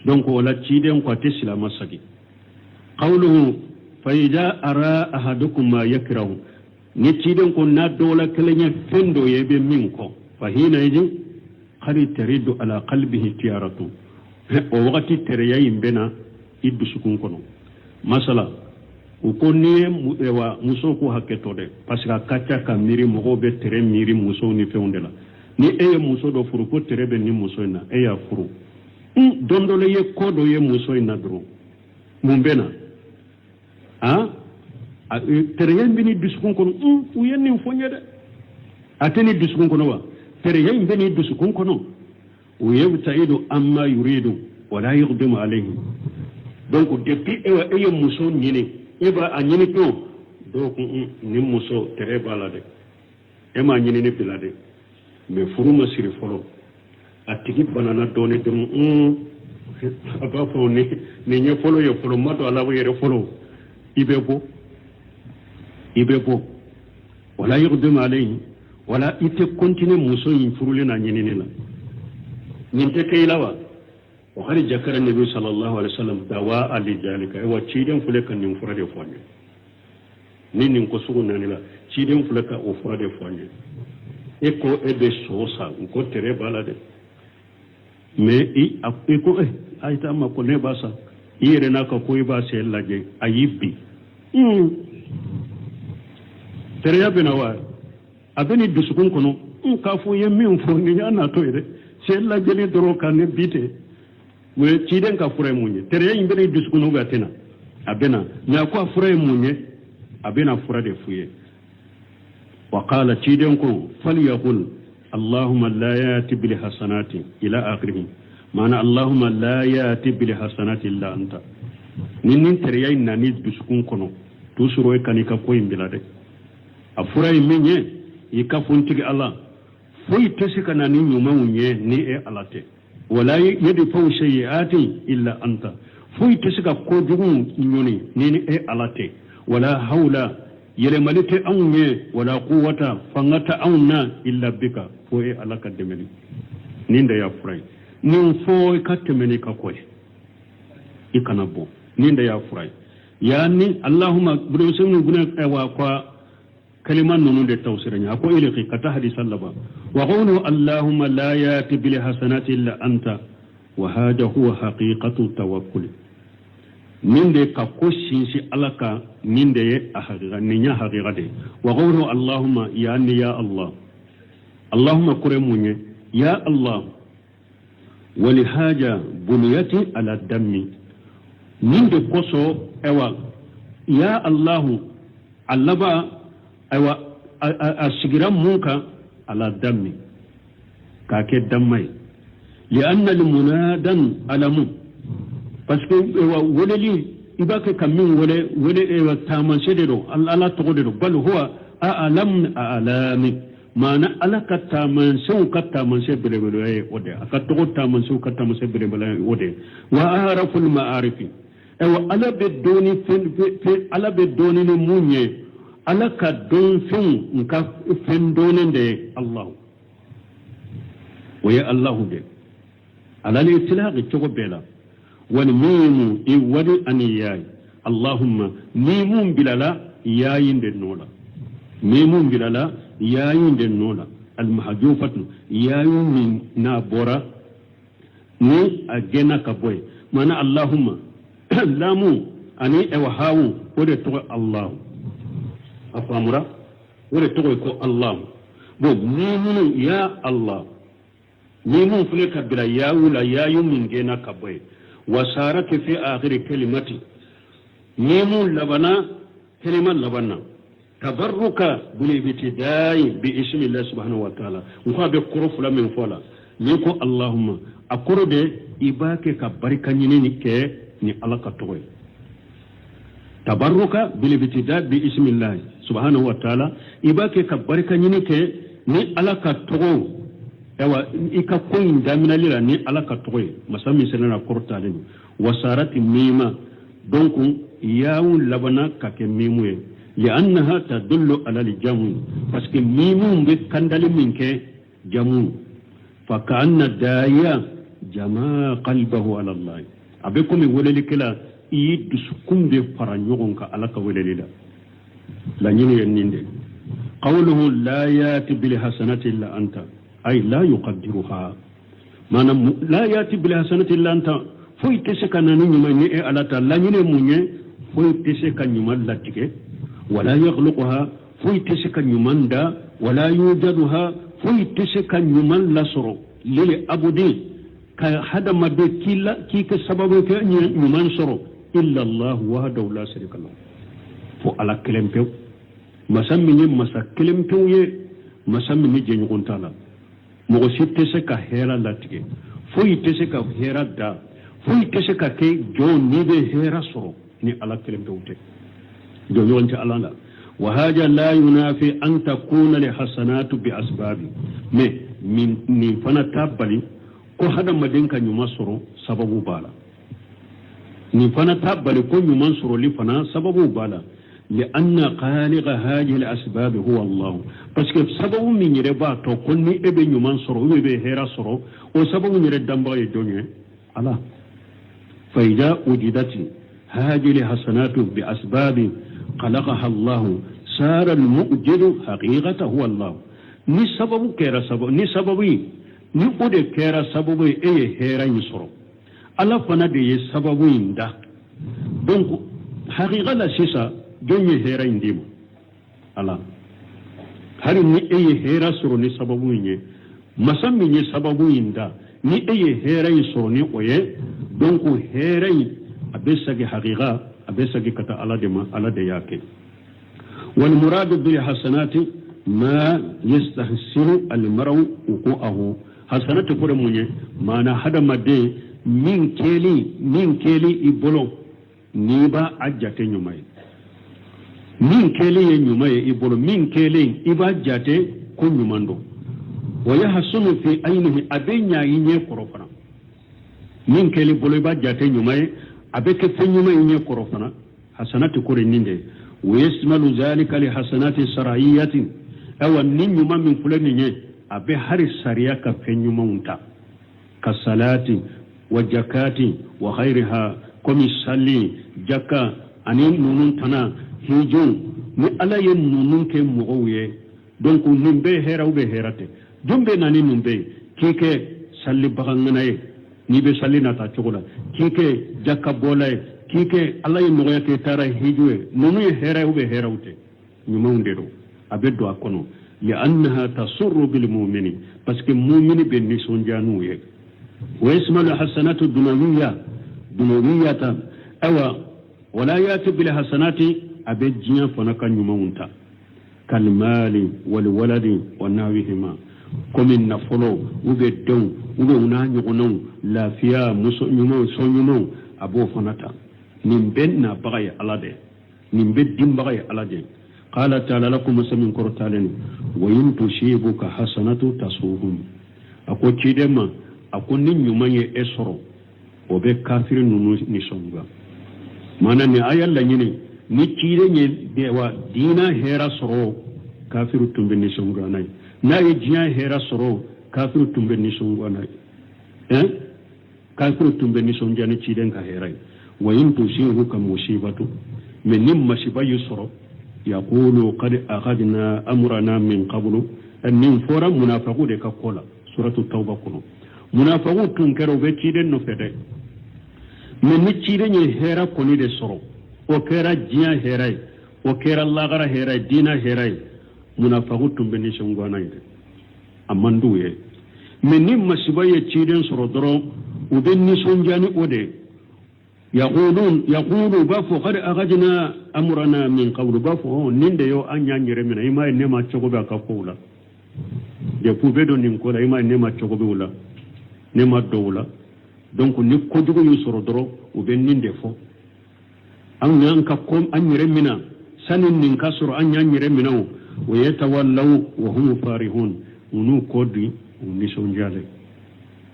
donc wala ciden ko tesla masagi qawluhu fa ida ara ahadukum ma yakrahu ni ciden ko na dola kelenya fendo yebe minko fa hina yiji khari taridu ala qalbihi tiyaratu o wakati tereya imbena iddu sukun kono masala ko ni wa muso ko haketo de parce que kacha ka miri mo be tere miri muso ni feundela ni eye muso do furu ko terebe ni muso ina eya furu dondole ye kodo ye muso ina dro mumbena tereyen bini dusukun kono uyenni fonyede ateni dusukun kono wa tereyen bini dusukun kono uyebtaidu amma yuridu wala yuqdimu alayhi donc depuis eye muso nyini eba anyini to donc ni muso tereba la de ema nyini ni bilade mais furuma siri folo atigi banana doni dum aba fo ni nye folo yo folo mato ala yere folo ibebo wala yurdum alayhi wala ite continue muso yin furule na nyinini la nyinte kaylawa wa khari jakara nabi sallallahu alaihi wasallam dawa ali jalika wa chiden fule kan nim furade fonye nin ko sugu nanila chiden fule ka o furade fonye eko ebe sosa ko tere balade mais eko aita ma ko ne basa ire na ka ko iba se laje ayibi tereya bena wa abeni dusukun kono ka fo ye min fo ni ana to ide se la jeli doro kan ne bite we ciden ka fure munye tereya imbeni dusukun ga tena abena nya ko fure munye abena fure de fuye wa qala ciden ko falyaqul allahumma la yati bil hasanati ila akhirih mana allahumma la yati bil hasanati illa anta nin tereya nani dusukun kono to suro kanika ko imbila de a furai minye yi ka funtigi Allah foi tesika na ni nyuma unye ni e alate wala yadi fau shayati illa anta foi tesika ko dugun nyoni ni e alate wala haula yele malite anye wala quwwata fangata auna illa bika fo e alaka demeni ninda ya furai nin fo ka temeni ka koy ikana bo ninda ya furai yani allahumma budu sunu guna wa kwa كلمة نون التوسيرين أقول إليك كتهدي سلبا وقوله اللهم لا يأتي بالحسنات إلا أنت وهذا هو حقيقة التوكل من دي كقوشين شي ألك من دي أحقيقة نيا حقيقة وقوله اللهم يعني يا الله اللهم كرموني يا الله ولهذا بنيتي على الدم من دي قصو أوا يا الله اللبا aywa a sigira munka ala dammi ka ke dammai li anna al munadan alamu parce que woleli ibaka kamin wole taman sedero ala to godero bal huwa a'lami mana ala kataman sun kataman se berebele ode akatogo taman sun kataman se berebele ode wa arafu al ma'arifi aywa ala be doni ni munye ala ka don fin nka fen donen de Allah wa ya Allah de ala li itlaqi to bela wal mim i wadi aniyai Allahumma mimun bilala yayin de nola mimun bilala yayin de nola al mahjufatu yayin min na bora ni agena ka boy mana Allahumma lamu ani e wahawu ko de to Allah afamura wala togo ko Allah bo mimun ya Allah mimun fule kabira ya wula ya yumin gena kaboy wasarati fi akhir kalimati mimun labana kalimat labana tabarruka bil ibtidai bi ismi Allah subhanahu wa ta'ala ko be kurufula min fola ni ko Allahumma akurde ibake ka barikanyini ni ke ni alaka togoy tabarruka bil ibtida bi ismillah subhanahu wa ta'ala ibake ka barka nyini ke ni alaka togo ewa ika koyin damina lila ni alaka togo masami senana kortale wasarati mima donc yaun labana ka ke mimu li'annaha tadullu ala al-jamu parce que mimu be kandali minke jamu fa kanna daya jama qalbahu ala Allah abekomi woleli kila yi dusukunde fara ɲɔgɔn ka ala ka weleli la laɲini ye nin de qawluhu la yati bil hasanati illa anta ay la yuqaddiruha mana la yati bil hasanati illa anta foyi tɛ se ka na ni ɲuman ye ala ta laɲini mun ye foyi tɛ se ka ɲuman latigɛ wala yakhluquha foyi tɛ se ka ɲuman da wala yujaduha foyi tɛ se ka ɲuman lasɔrɔ lili abudi ka hadamaden k'i ka sababu kɛ ɲuman sɔrɔ إلا الله وحده لا شريك له فو على كلام بيو مسامي مسا كلام بيو مسامي جيني كونتالا مغو سيتسكا هيرا لاتكي فو يتسكا هيرا دا فو يتسكا كي جو نيبي هيرا سرو ني على كلام بيو تي جو يونتي على لا وهذا لا ينافي أن تكون لحسنات بأسباب من فنا تابلي كو هذا مدينك نيوما سببو بالا ni fana tabbali ko nyuman soro li fana sababu bala li anna khaliqa hadhihi al asbab huwa Allah parce que sababu min yere ba to ko ni ebe nyuman soro ebe hera soro o sababu yere damba e donye ala fa idha ujidat hadhihi al hasanatu bi asbab khalaqaha Allah sara al mu'jidu haqiqatan huwa Allah ni sababu kera sababu ni sababu ni ode kera sababu e hera ni soro ala fana de ye sababu inda donc haqiqa la sisa donye hera indimo ala hari ni eye hera soro ni sababu nye masami nye sababu inda ni eye hera yi soro ni oye donc hera yi abesagi haqiqa abesagi kata ala de yake wal muradu bil hasanati ma yastahsiru al mar'u wuqu'ahu hasanatu kore munye mana hada madde min keli ibolo ni ba ajjate nyumay min keli ye nyumay ibolo min keli iba jate ko nyumando wa yahsunu fi aynihi abenya yinye korofana min keli bolo iba jate nyumay abeke fe nyumay yinye korofana hasanatu kore ninde wa yasmalu zalika li hasanati saraiyatin awa nin nyuma min fulani nye abe hari sariya ka fe nyuma unta ka salati wa jakati wa ghairiha komi salli jaka ani nunun tana hijun ni ala ye nunun ke mogoye donc nimbe hera ube herate jumbe nani numbe kike salli baganganaye ni be salli nata chogola kike jaka bolaye kike ala ye mogoya ke tara hijue nunu ye hera ube herawte nyuma undero abedo akono ya annaha tasurru bil mu'mini parce que mu'mini be ni sonjanu ye ويشمل الحسنات الدنيوية أو ولا يأتي بالحسنات أبجيا فنكا نمونتا كالمال والولد ونحوهما كم النفلو وبدون وبنانيغنو لا فيا مسنمو سنمو أبو فنتا نمبن بغي على ده نمبن بغي على ده قال تعالى لكم سمين كرتالين وإن تصيبك حسنة تسوهم أقول كيدما akuni nyuma ye esoro obe kafiri nunu ni songa mana ni ayalla nyini ni tire nye dewa dina hera soro kafiru tumbe ni songa nai na ye jiya hera soro kafiru tumbe ni songa nai kafiru tumbe ni songa ni tire nga herai wa in tusihu ka musibatu menim masiba yusoro yaqulu qad akhadna amrana min qablu an min fora munafiqu de ka kola suratu tauba kuno munafiqu tun kero be ciden no fede men ni ciden ye hera koni de soro o kera jiya herai o kera lagara herai dina herai munafiqu tun be ni shongwana ide amandu ye men ni masiba ye ciden soro doro o be ni sonjani ode yaqulu bafu qad aghadna amrana min qablu bafu ninde yo anya nyere mina ima ne ma chogo ba ka kola de pubedo nin kola ima ne ma chogo be wala ne ma dowla donc ni ko jugo yu soro doro o be ninde fo an nan ka kom an nyere mina sanin nin ka soro an nyere mina o yatawallaw wa hum farihun unu kodi ni sonjale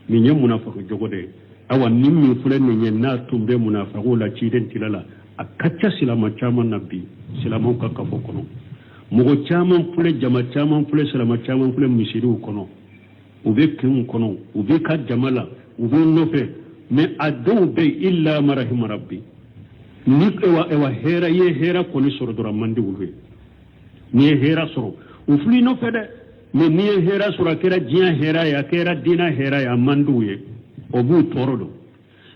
ni nyem munafiqu jogo de awa nimmi fulen ni na tumbe munafiqu la ciden tilala akacca silama chaman nabi silama ka ka fo kono mugo chaman fule jama chaman fule silama chaman fule misiru kono ube kin kono ube ka jamala ube nofe me adu be illa marahim rabbi ni ewa hera ye hera koni soro dora mandi wulwe ni hera soro ufli no fede me ni hera soro kera jiya hera ya kera dina hera ya mandu ye obu torodo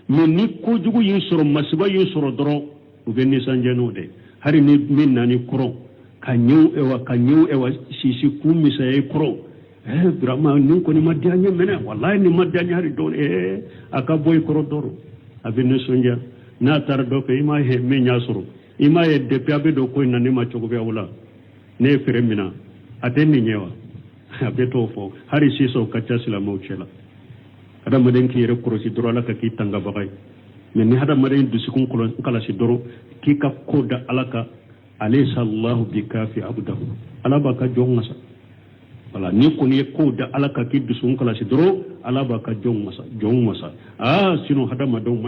me ni ko jugu yi soro masiba yi soro doro ube ni sanjano de hari ni min nani kuro kanyu ewa sisi kumisa ye kuro brahma ni ko ni madanya mena wallahi ni madanya hari don aka boy kuro doro abin sonja na tar do pe ima he me nyasoro ima ye de pe abe do ko na ni ma chogo be wala ne firemina atenni nyewa abeto fo hari siso kacha sila mauchela ada maden ki re kuro si doro la ka ki tanga bagay men ni hada maden du sikun kala si doro ki ka koda alaka alaysa allah bikafi abdahu alaba ka jongasa wala ni ko ni ko da alaka ki dusun kala si doro alaba ka jong masa sino hada madon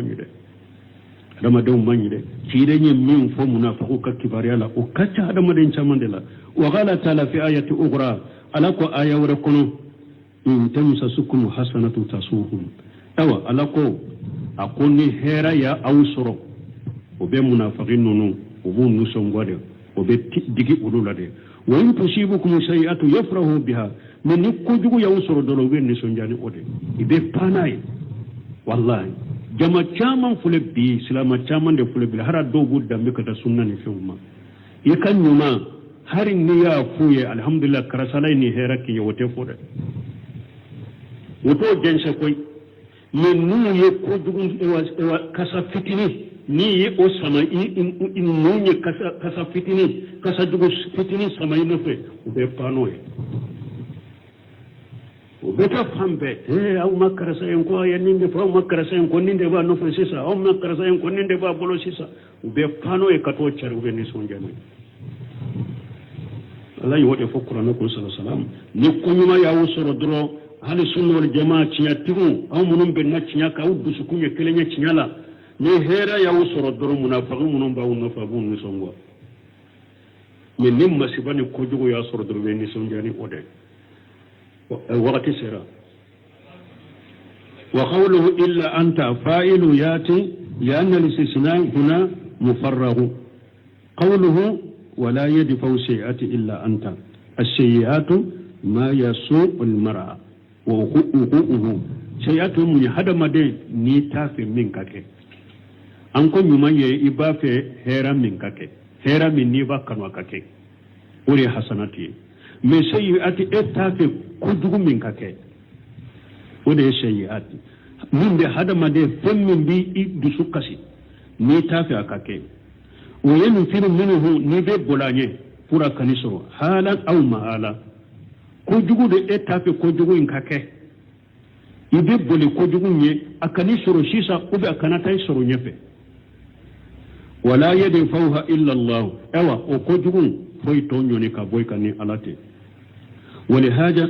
manyide ci de nyem min fo munafiqu ka kibari ala o kacha hada maden chamandela wa qala ta'ala fi ayati ukhra alako aya wara kono in tamsasukum hasanatu tasuhum awa alako akoni hera ya awsoro o be munafiqin nonu o bu nusongwade o be digi ululade wa in tusibukum sayi'atu yafrahu biha min nikujugu ya usoro dolo be ni sonjani ode ibe panai wallahi jama chaman fule bi islama chaman de fule bi hara do budda me kata sunna ni fewma yakan nyuma hari ni ya fuye alhamdulillah karasala ni hera ki wote fode woto jense koy men nu ye ko dugun ewa kasa fitini ni ye o sama in nunye kasa fitini kasa dugu fitini sama ino fe ube pano ye ube ta fambe au makarasa en ko ya ninde fa makarasa en ko ninde ba no fe sisa au makarasa en ko ninde ba bolo sisa ube pano ye kato char ube ni sonjani Allah yi wode fo Qur'an ko sallallahu alaihi wasallam ni ko nyuma ya wosoro dro hali sunna wal jamaa cinya tigu aw munum be na cinya ka uddu su kunya kelenya cinya la ni hera ya wosoro dro munafiqun munum ba wonno fa bun ni songo ni nim masibani ko jugo ya soro dro ni sonjani ode wakati sera wa qawluhu illa anta fa'ilu yati لأن الاستثناء هنا مفرغ قوله ولا يدفع السيئات إلا أنت السيئات ما يسوء المرأة ووقوعه سيئات من هذا مدى نيتا في منك أنكو نمي إبا في هيرا منك هيرا من نيبا كنوكك ولي حسناتي من سيئات إتا في كدو منك ولي سيئات من هذا مدى فم بي دسوكسي نيتا في أكاكي وينفر منه نبي بولانيه pura kanisoro halan aw maala ko jugu de etape ko jugu inkake ibe boli ko jugu nye akanisoro sisa ube akanata isoro nyefe wala yadfauha illa Allah ewa o ko jugu foy to nyoni ka boy kan ni alate ولهذا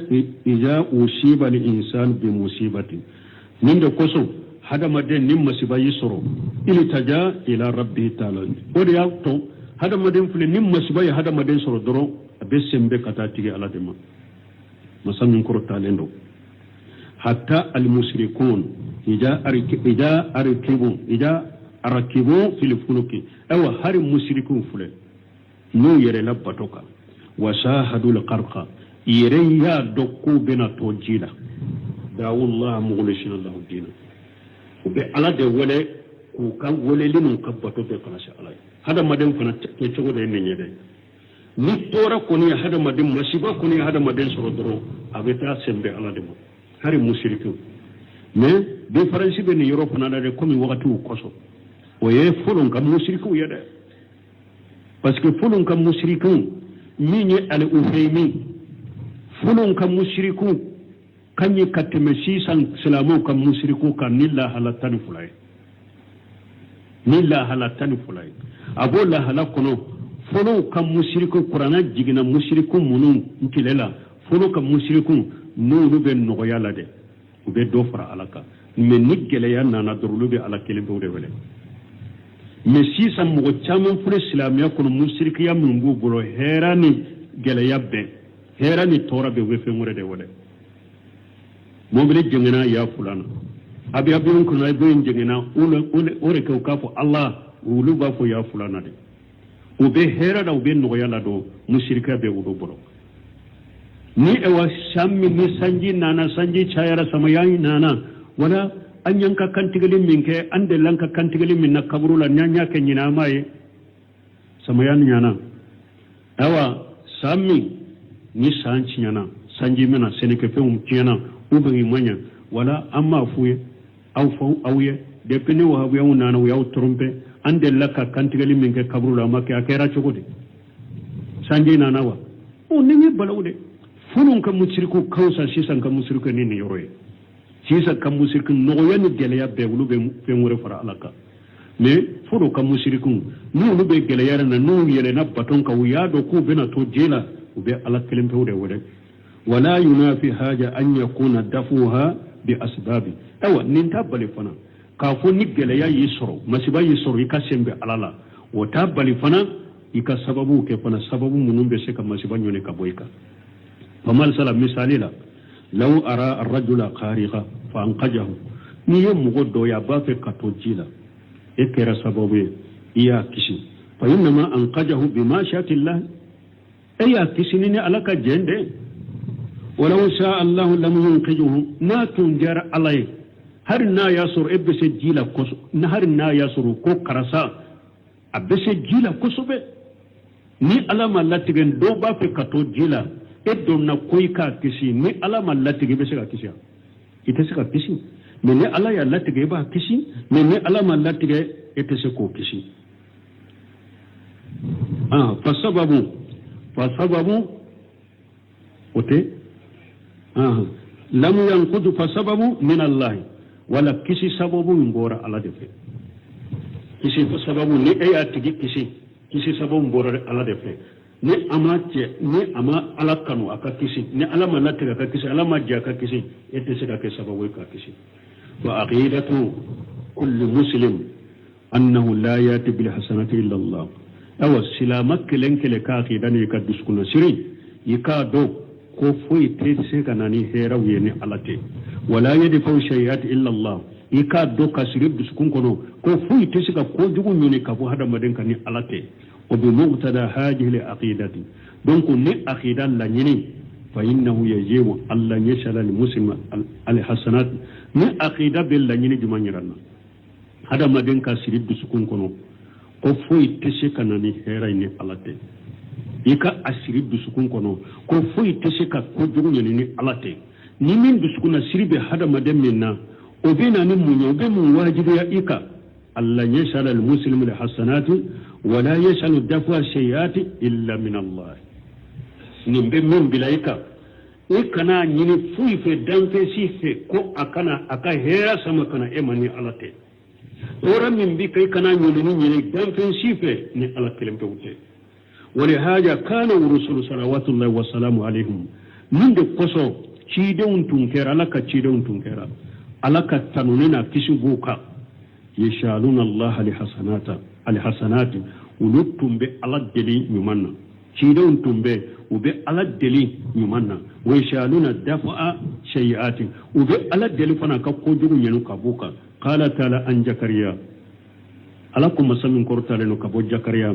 إذا أصيب الإنسان بمصيبة من دكوسو هذا مدين نم مصيبة يسرو إلى تجا إلى ربه تعالى وديا تو هذا مدين فل نم مصيبة هذا مدين سرو درو بسم بكتاتي على دم مثلا من كرة تالندو حتى المشركون إذا أركبوا في الفلك أو هر المشركون فل نو يرى لبتوكا وشاهدوا القرق يريا دكو بنا توجيلا دعو الله مغلشين الله الدين وبعلى ده ولا وكان ولا لمن كبتو بقناش عليه هذا مدن فنا تشوفه ده نيجي ده نتورا كوني هذا مدن مصيبة كوني هذا مدن سرودرو أبدا سنبه على ده هاري مشركين ما difference بين يوروب نادا كومي وقتو كوسو ويفولون كم مشركين يدا parce que fulun kam mushrikun minye al ufaymi fulun kam mushrikun kanye kateme sisan islamu kam mushriku kan nilla halatan fulay abola halakono fulun kam mushriku qur'ana jigina mushriku munun ntilela fulun kam mushriku nunu ben nogoyala de be do fara alaka men nigele ya nana durulube ala kelebe wele mais si ça mo chamon pour islamia kono musrikiya mun bu bolo herani gele yabbe herani tora be we fe ngure de wole mo be jengena ya fulana abi on kono ay be jengena ore ko kafo allah ulu ba fo ya fulana de o be hera da o be no yalla do musrika be wudo bolo ni e wa shammi ni sanji nana sanji chayara samayayi nana wala an yanka kantigalin min ke an da lanka kantigalin min na kaburula nyanya ke nyina mai samayan nyana awa sami ni sanchi nyana sanji mena seneke fe nyana ubangi manya wala amma fuye au fau auye de pene wa habu yauna na ya trompe an da laka kantigalin min ke kaburula make akera chogode sanji nana wa o nimi balawde fulun ka musriku kausa sisan ka musriku ni yoroye sisa kam musirkin no yani geleya be wulu be ngure fara alaka mais fodo kam musirkin no lu be geleya na no yele na baton ka wiya do ku bena to jela be ala kelim pewde wode wala yunafi haja an yakuna dafuha bi asbabi awa nin tabali fana ka fo ni geleya yisoro masiba yisoro ikasembe alala o tabali fana ika sababu ke fana sababu munumbe se kam masiba nyone ka boyka famal sala misalila لو أرى الرجل خارقا فأنقذه نيوم مغدو يا بافي كاتوجيلا إكرا سببه إيا كشي فإنما أنقذه بماشية الله إيا كشي نيني ألك جند ولو شاء الله لم ينقذه نا تنجر عليه هر نا ياسر إبس جيلا كسو هر نا ياسر كو كرسا أبس جيلا كسو بي ni alama latigen do ba fe kato jila e donna koy ka kisi ni alama latige be se ka kisi ite se ka kisi mais ni ala ya latige ba kisi mais ni alama latige ite se ko kisi fasababu ote lam yanqudu fasababu min Allah wala kisi sababu ngora ala defe kisi sababu ni e atigi kisi sababu ngora ala defe ni ama ala kanu aka kisi ni ala manati aka kisi ala majja aka kisi ete se ka sababu ka kisi wa aqidatu kulli muslim annahu la yati bil hasanati illa Allah awa silamak lenkele ka aqidani ka duskuna siri yika do ko foyi te se kana ni hera wiyeni alate wala yadfa shay'at illa Allah yika do ka siri duskun kono ko foyi te se ka ko jugu nyoni ka bo hada maden kan ni alate o bi muqtada hadhihi al aqidati donc ni aqida la nyini fa innahu yajibu alla yashal al muslim al hasanat ni aqida bil la nyini jumanyiranna hada maden ka siri duskun kono ko foyi te se kana ni hera ni alate ika asiri dusukun kono ko foyi te se ka ko jogo ni alate ni min dusukuna siribe hada madem minna o be na ni munyo be mun wajibi ya ika alla yashal al muslim al hasanati wala yashal dafa shayati illa min Allah ni be min bilaika ikana nyini fuyi fe danfe si fe ko aka hera sama kana emani alate ora min bi kai kana nyini danfe si fe ni alate lempe wuce ولهذا كان الرسول صلوات الله وسلامه عليهم من قصو تشيدون تنكر لك تشيدون تنكر لك تنوننا كسبوكا يشالون الله لحسنات ونطم على الدلي يمنا تشيدون تنبه وبي على الدلي يمنا ويشالون دفع شيئات وبي على الدلي فانا كقودر ينكبوكا قال تعالى عن زكريا ألكم مسلم كورتالين كبو زكريا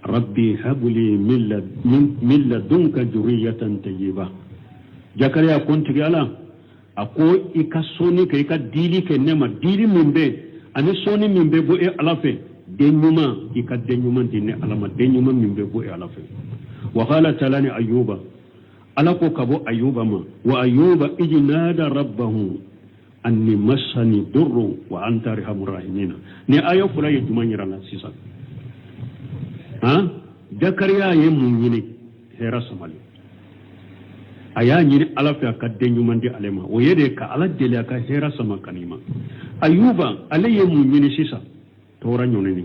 rabbi habli min ladunka juriyatan tayyiba jakariya konti ala ako ika soni ke ika dili ke nema dili mimbe ani soni mimbe bo e alafe denyuma ika denyuma dinne alama denyuma mimbe bo e alafe wa qala talani ayyuba alako kabo ayyuba ma wa ayyuba ijnada rabbahu anni massani durru wa anta arhamur rahimin ni ayo fula ye jumanyira na sisa jakariya ye mun ɲini hera samali a y'a ɲini ala fɛ a ka den ɲuman di ale ma o ye de ka ala deli a ka hera sama kanima ayuba ale ye mun ɲini sisan tɔɔra ɲɔnini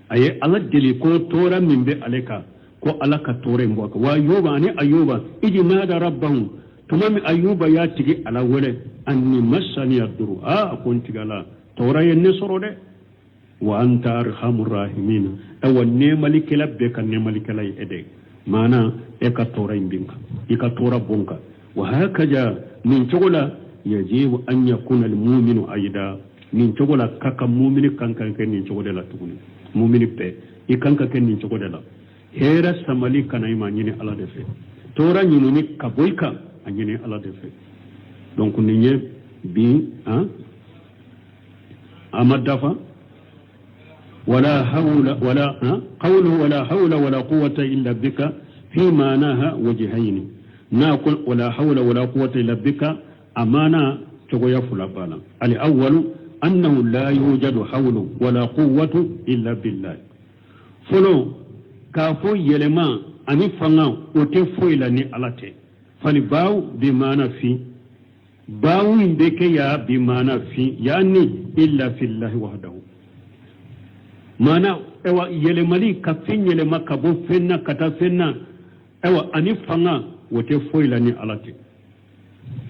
a ye ala deli ko tɔɔra min bɛ ale kan ko ala ka tɔɔra in bɔ a kan wa ayuba ani ayuba iji nada rabbahu tuma min ayuba y'a tigi ala wele anni massani yaduru a ko n tigala tɔɔra ye ne sɔrɔ dɛ wa anta arhamur rahimin awa nemali kala be kan nemali kala ede mana e ka tora imbinka e ka tora bonka wa hakaja min chogola yajibu an yakuna al mu'minu aida min chogola kaka mu'mini kankan ken ni chogola tuguni mu'mini pe e kanka ken ni chogola hera samali kana ima nyini ala defe tora nyinu ni kaboika anyini ala defe donc ni nye bi amadafa ولا حول ولا قوله ولا حول ولا قوة إلا بك في معناها وجهين نقول ولا حول ولا قوة إلا بك أمانة تقوى فلبانا الأول أنه لا يوجد حول ولا قوة إلا بالله فلو كافو يلما أني فنا وتفو إلى ألاتي فلباو بمعنى في باو بك يا بمعنى في يعني إلا في الله وحده mana ewa yelemali ka fen yelema ka bo fenna kata fenna ewa ani fanga wote foila ni alate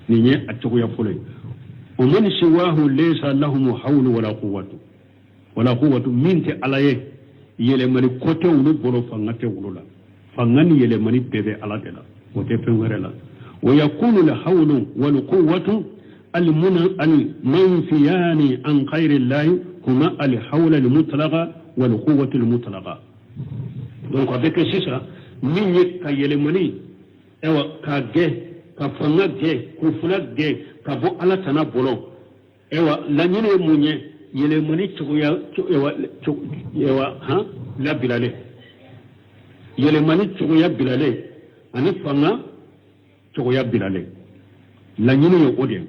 ni nye atoko ya folay o man siwahu laysa lahum hawlu wala quwwatu minti alaye yelemali kote wulu bolo fanga te wulula fanga ni yelemali bebe alate la wote fengere la wa yakunu al hawlu wal quwwatu al munfiyani an khayri allah kuma al hawla al mutlaqa wal quwwatu al mutlaqa donc avec ça minye ka yelemani ewa ka ge ka fanga ge ku fula ge ka bo ala tana bolo ewa la nyine munye yelemani ewa ha la bilale yele mani cogoya bilale ani fanga cogoya bilale lañini yo ode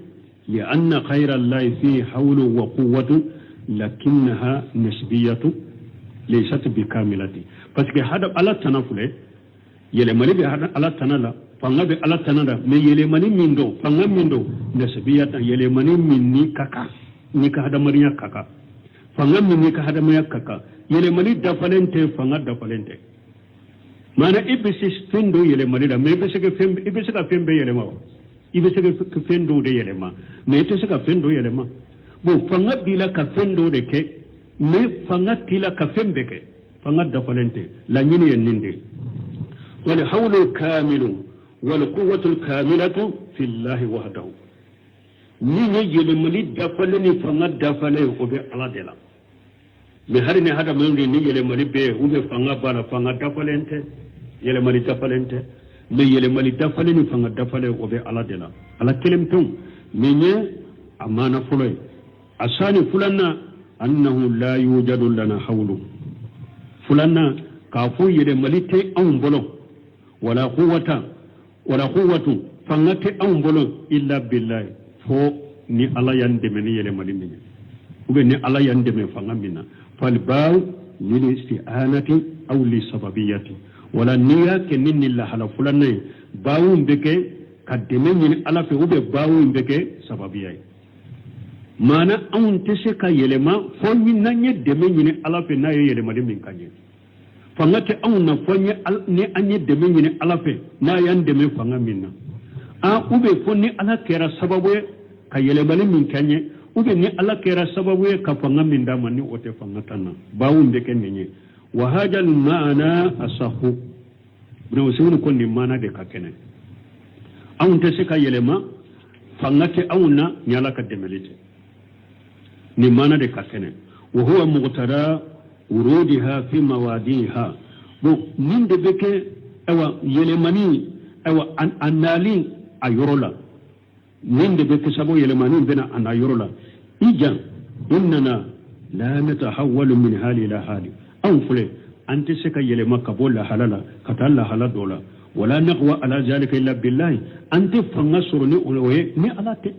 li anna khayra allahi fi hawlu wa quwwatu lakinnaha nisbiyatu laysat bikamilati parce que hada ala tanafule yele mani be hada ala tanala fanga be ala tanala me yele mani mindo fanga mindo nisbiyata yele mani minni kaka ni ka hada mariya kaka fanga minni ka hada mariya kaka yele mani dafalente fanga dafalente mana ibisi fendo yele mani da me ibisi ka fembe yele ma ibisi ka fendo de yele ma me ibisi ka fendo yele ma bo fanga bila ka fendo de ke me fanga tila ka fembe ke fanga dafalente la nyini yeninde wal hawlu kamilu wal quwwatu kamilatu fi llahi wahdahu ni yele mani dafaleni fanga dafale ko be ala de la me hari ne hada mun ni yele mali be ube fanga bala fanga dafalente yele mali dafalente me yele mali dafaleni fanga dafale obe ala dela ala kelem ton menye amana fuloy asani fulanna annahu la yujadu lana hawlu fulanna ka fu yele mali te an bolo wala quwwatu fanga te an bolo illa billahi fo ni ala yande men yele mali menye ube ni ala yande men fanga minna فالباو للاستعانة أو لسببية ولا نيا كنين الله على فلان باو بك كدمين على في هو باو بك سببية مانا أون تسكا يلما فوني نانيا دمين على في نايا يلما دمين كاني فانغت أون فوني ني أني دمين على في نايا دمين فانغ منا أوبي فوني على كرا سببية كيلما دمين كاني ube ni ala kera sababu ya kafanga minda mani ote fangatana bawu mbeke nenye wa hajal maana asahu buna usiwuni ko ni mana de kakene awun te seka yelema fangate awuna nyala ka demelite ni mana de kakene wa huwa muqtada urudiha fi mawadiha bo ninde beke ewa yelemani ewa anali ayorola ninde beke sabo yelemani bena anayorola إيجان إننا لا نتحول من حال إلى حال أو فلي أنت سكا يلما كبولا حلالا كتالا حلا دولا ولا نقوى على ذلك إلا بالله أنت فنصرني أولوه ني على تي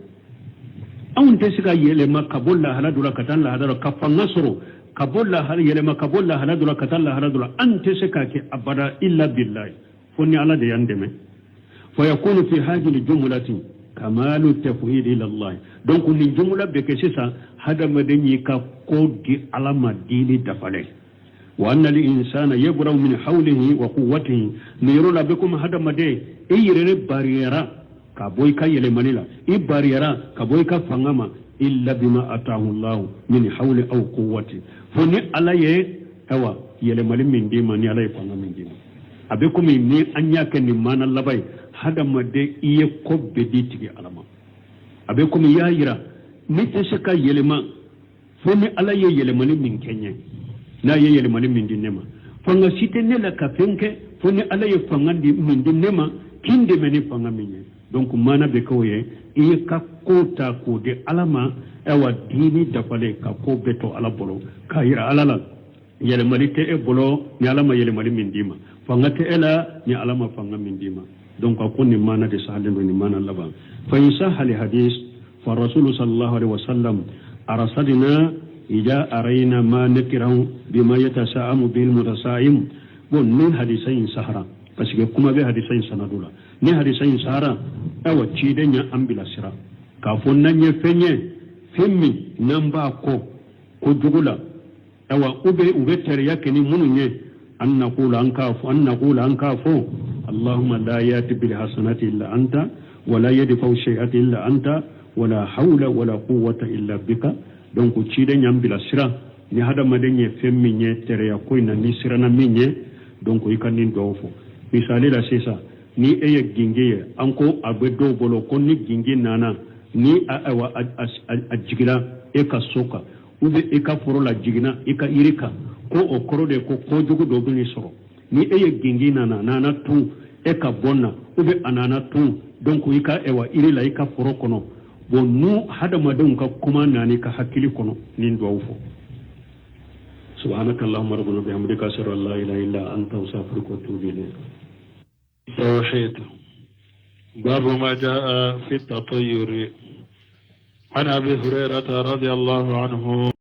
أو أنت سكا يلما كبولا حلا دولا كتالا حلا دولا كفنصر كبولا حلا يلما كبولا حلا دولا كتالا حلا دولا أنت سكا كي أبدا إلا بالله فني على دي يندمي فيكون في هذه الجملة kamalu tafwid ila Allah donc ni jumla be ke sisa hada madani ka kodi alama dini dafale wa anna al insana yabra min hawlihi wa quwwatihi nirula bikum hada made eyire barriera ka boy ka yele manila i barriera ka boy ka fangama illa bima ataahu Allah min hawli aw quwwati foni alaye tawa yele malim min dima ni alay fangama min dima abikum ni anya ken ni mana labai hada made iye kobbe ditigi alama abe komi yayira ni tesaka yelema foni ala ye yelema ni min kenye na ye yelema ni min dinema fanga site ne la kafenke foni ala ye fanga di min dinema kinde meni fanga minye donc mana be koye iye ka kota ko de alama ewa dini dafale ka ko beto ala bolo kayira alala yelema ni te e bolo ni alama yelema ni min dima fanga te ela ni alama fanga min dima donc akon ni mana de sahalen ni mana laban fa yusah al hadith fa rasul sallallahu alaihi wasallam arsadina ija araina ma nakirahu bima yatasaamu bil mutasaim bon min hadithain sahara parce que kuma be hadithain sanadula ni hadithain sahara awa cidenya ambila sira ka fonnanye fenye femmi namba ko jugula awa ube tere yake ni mununye an naqula ankafu اللهم لا ياتي بالحسنات الا انت ولا يدفع الشيئات الا انت ولا حول ولا قوه الا بك donc ci de nyam bila sira ni hada madenye femmi nye tere ya koina ni sira na minye donc ikanin dofo misali la sesa ni eye gingeye anko abedo bolo kon ni gingi nana ni awa ajigila e ka soka ube e ka foro la jigina e ka irika ko okorode ko jogo do bini soro ni eye gingi nana tu e ka bonna ube anana tu donc ika ewa iri la ika foro kono bon nu hada madon ka kuma nani ka hakili kono nin do ufo سبحانك اللهم ربنا بحمدك أشهد أن لا إله إلا أنت أستغفرك وأتوب إليك. توحيد. باب ما جاء في التطير. عن أبي هريرة رضي الله عنه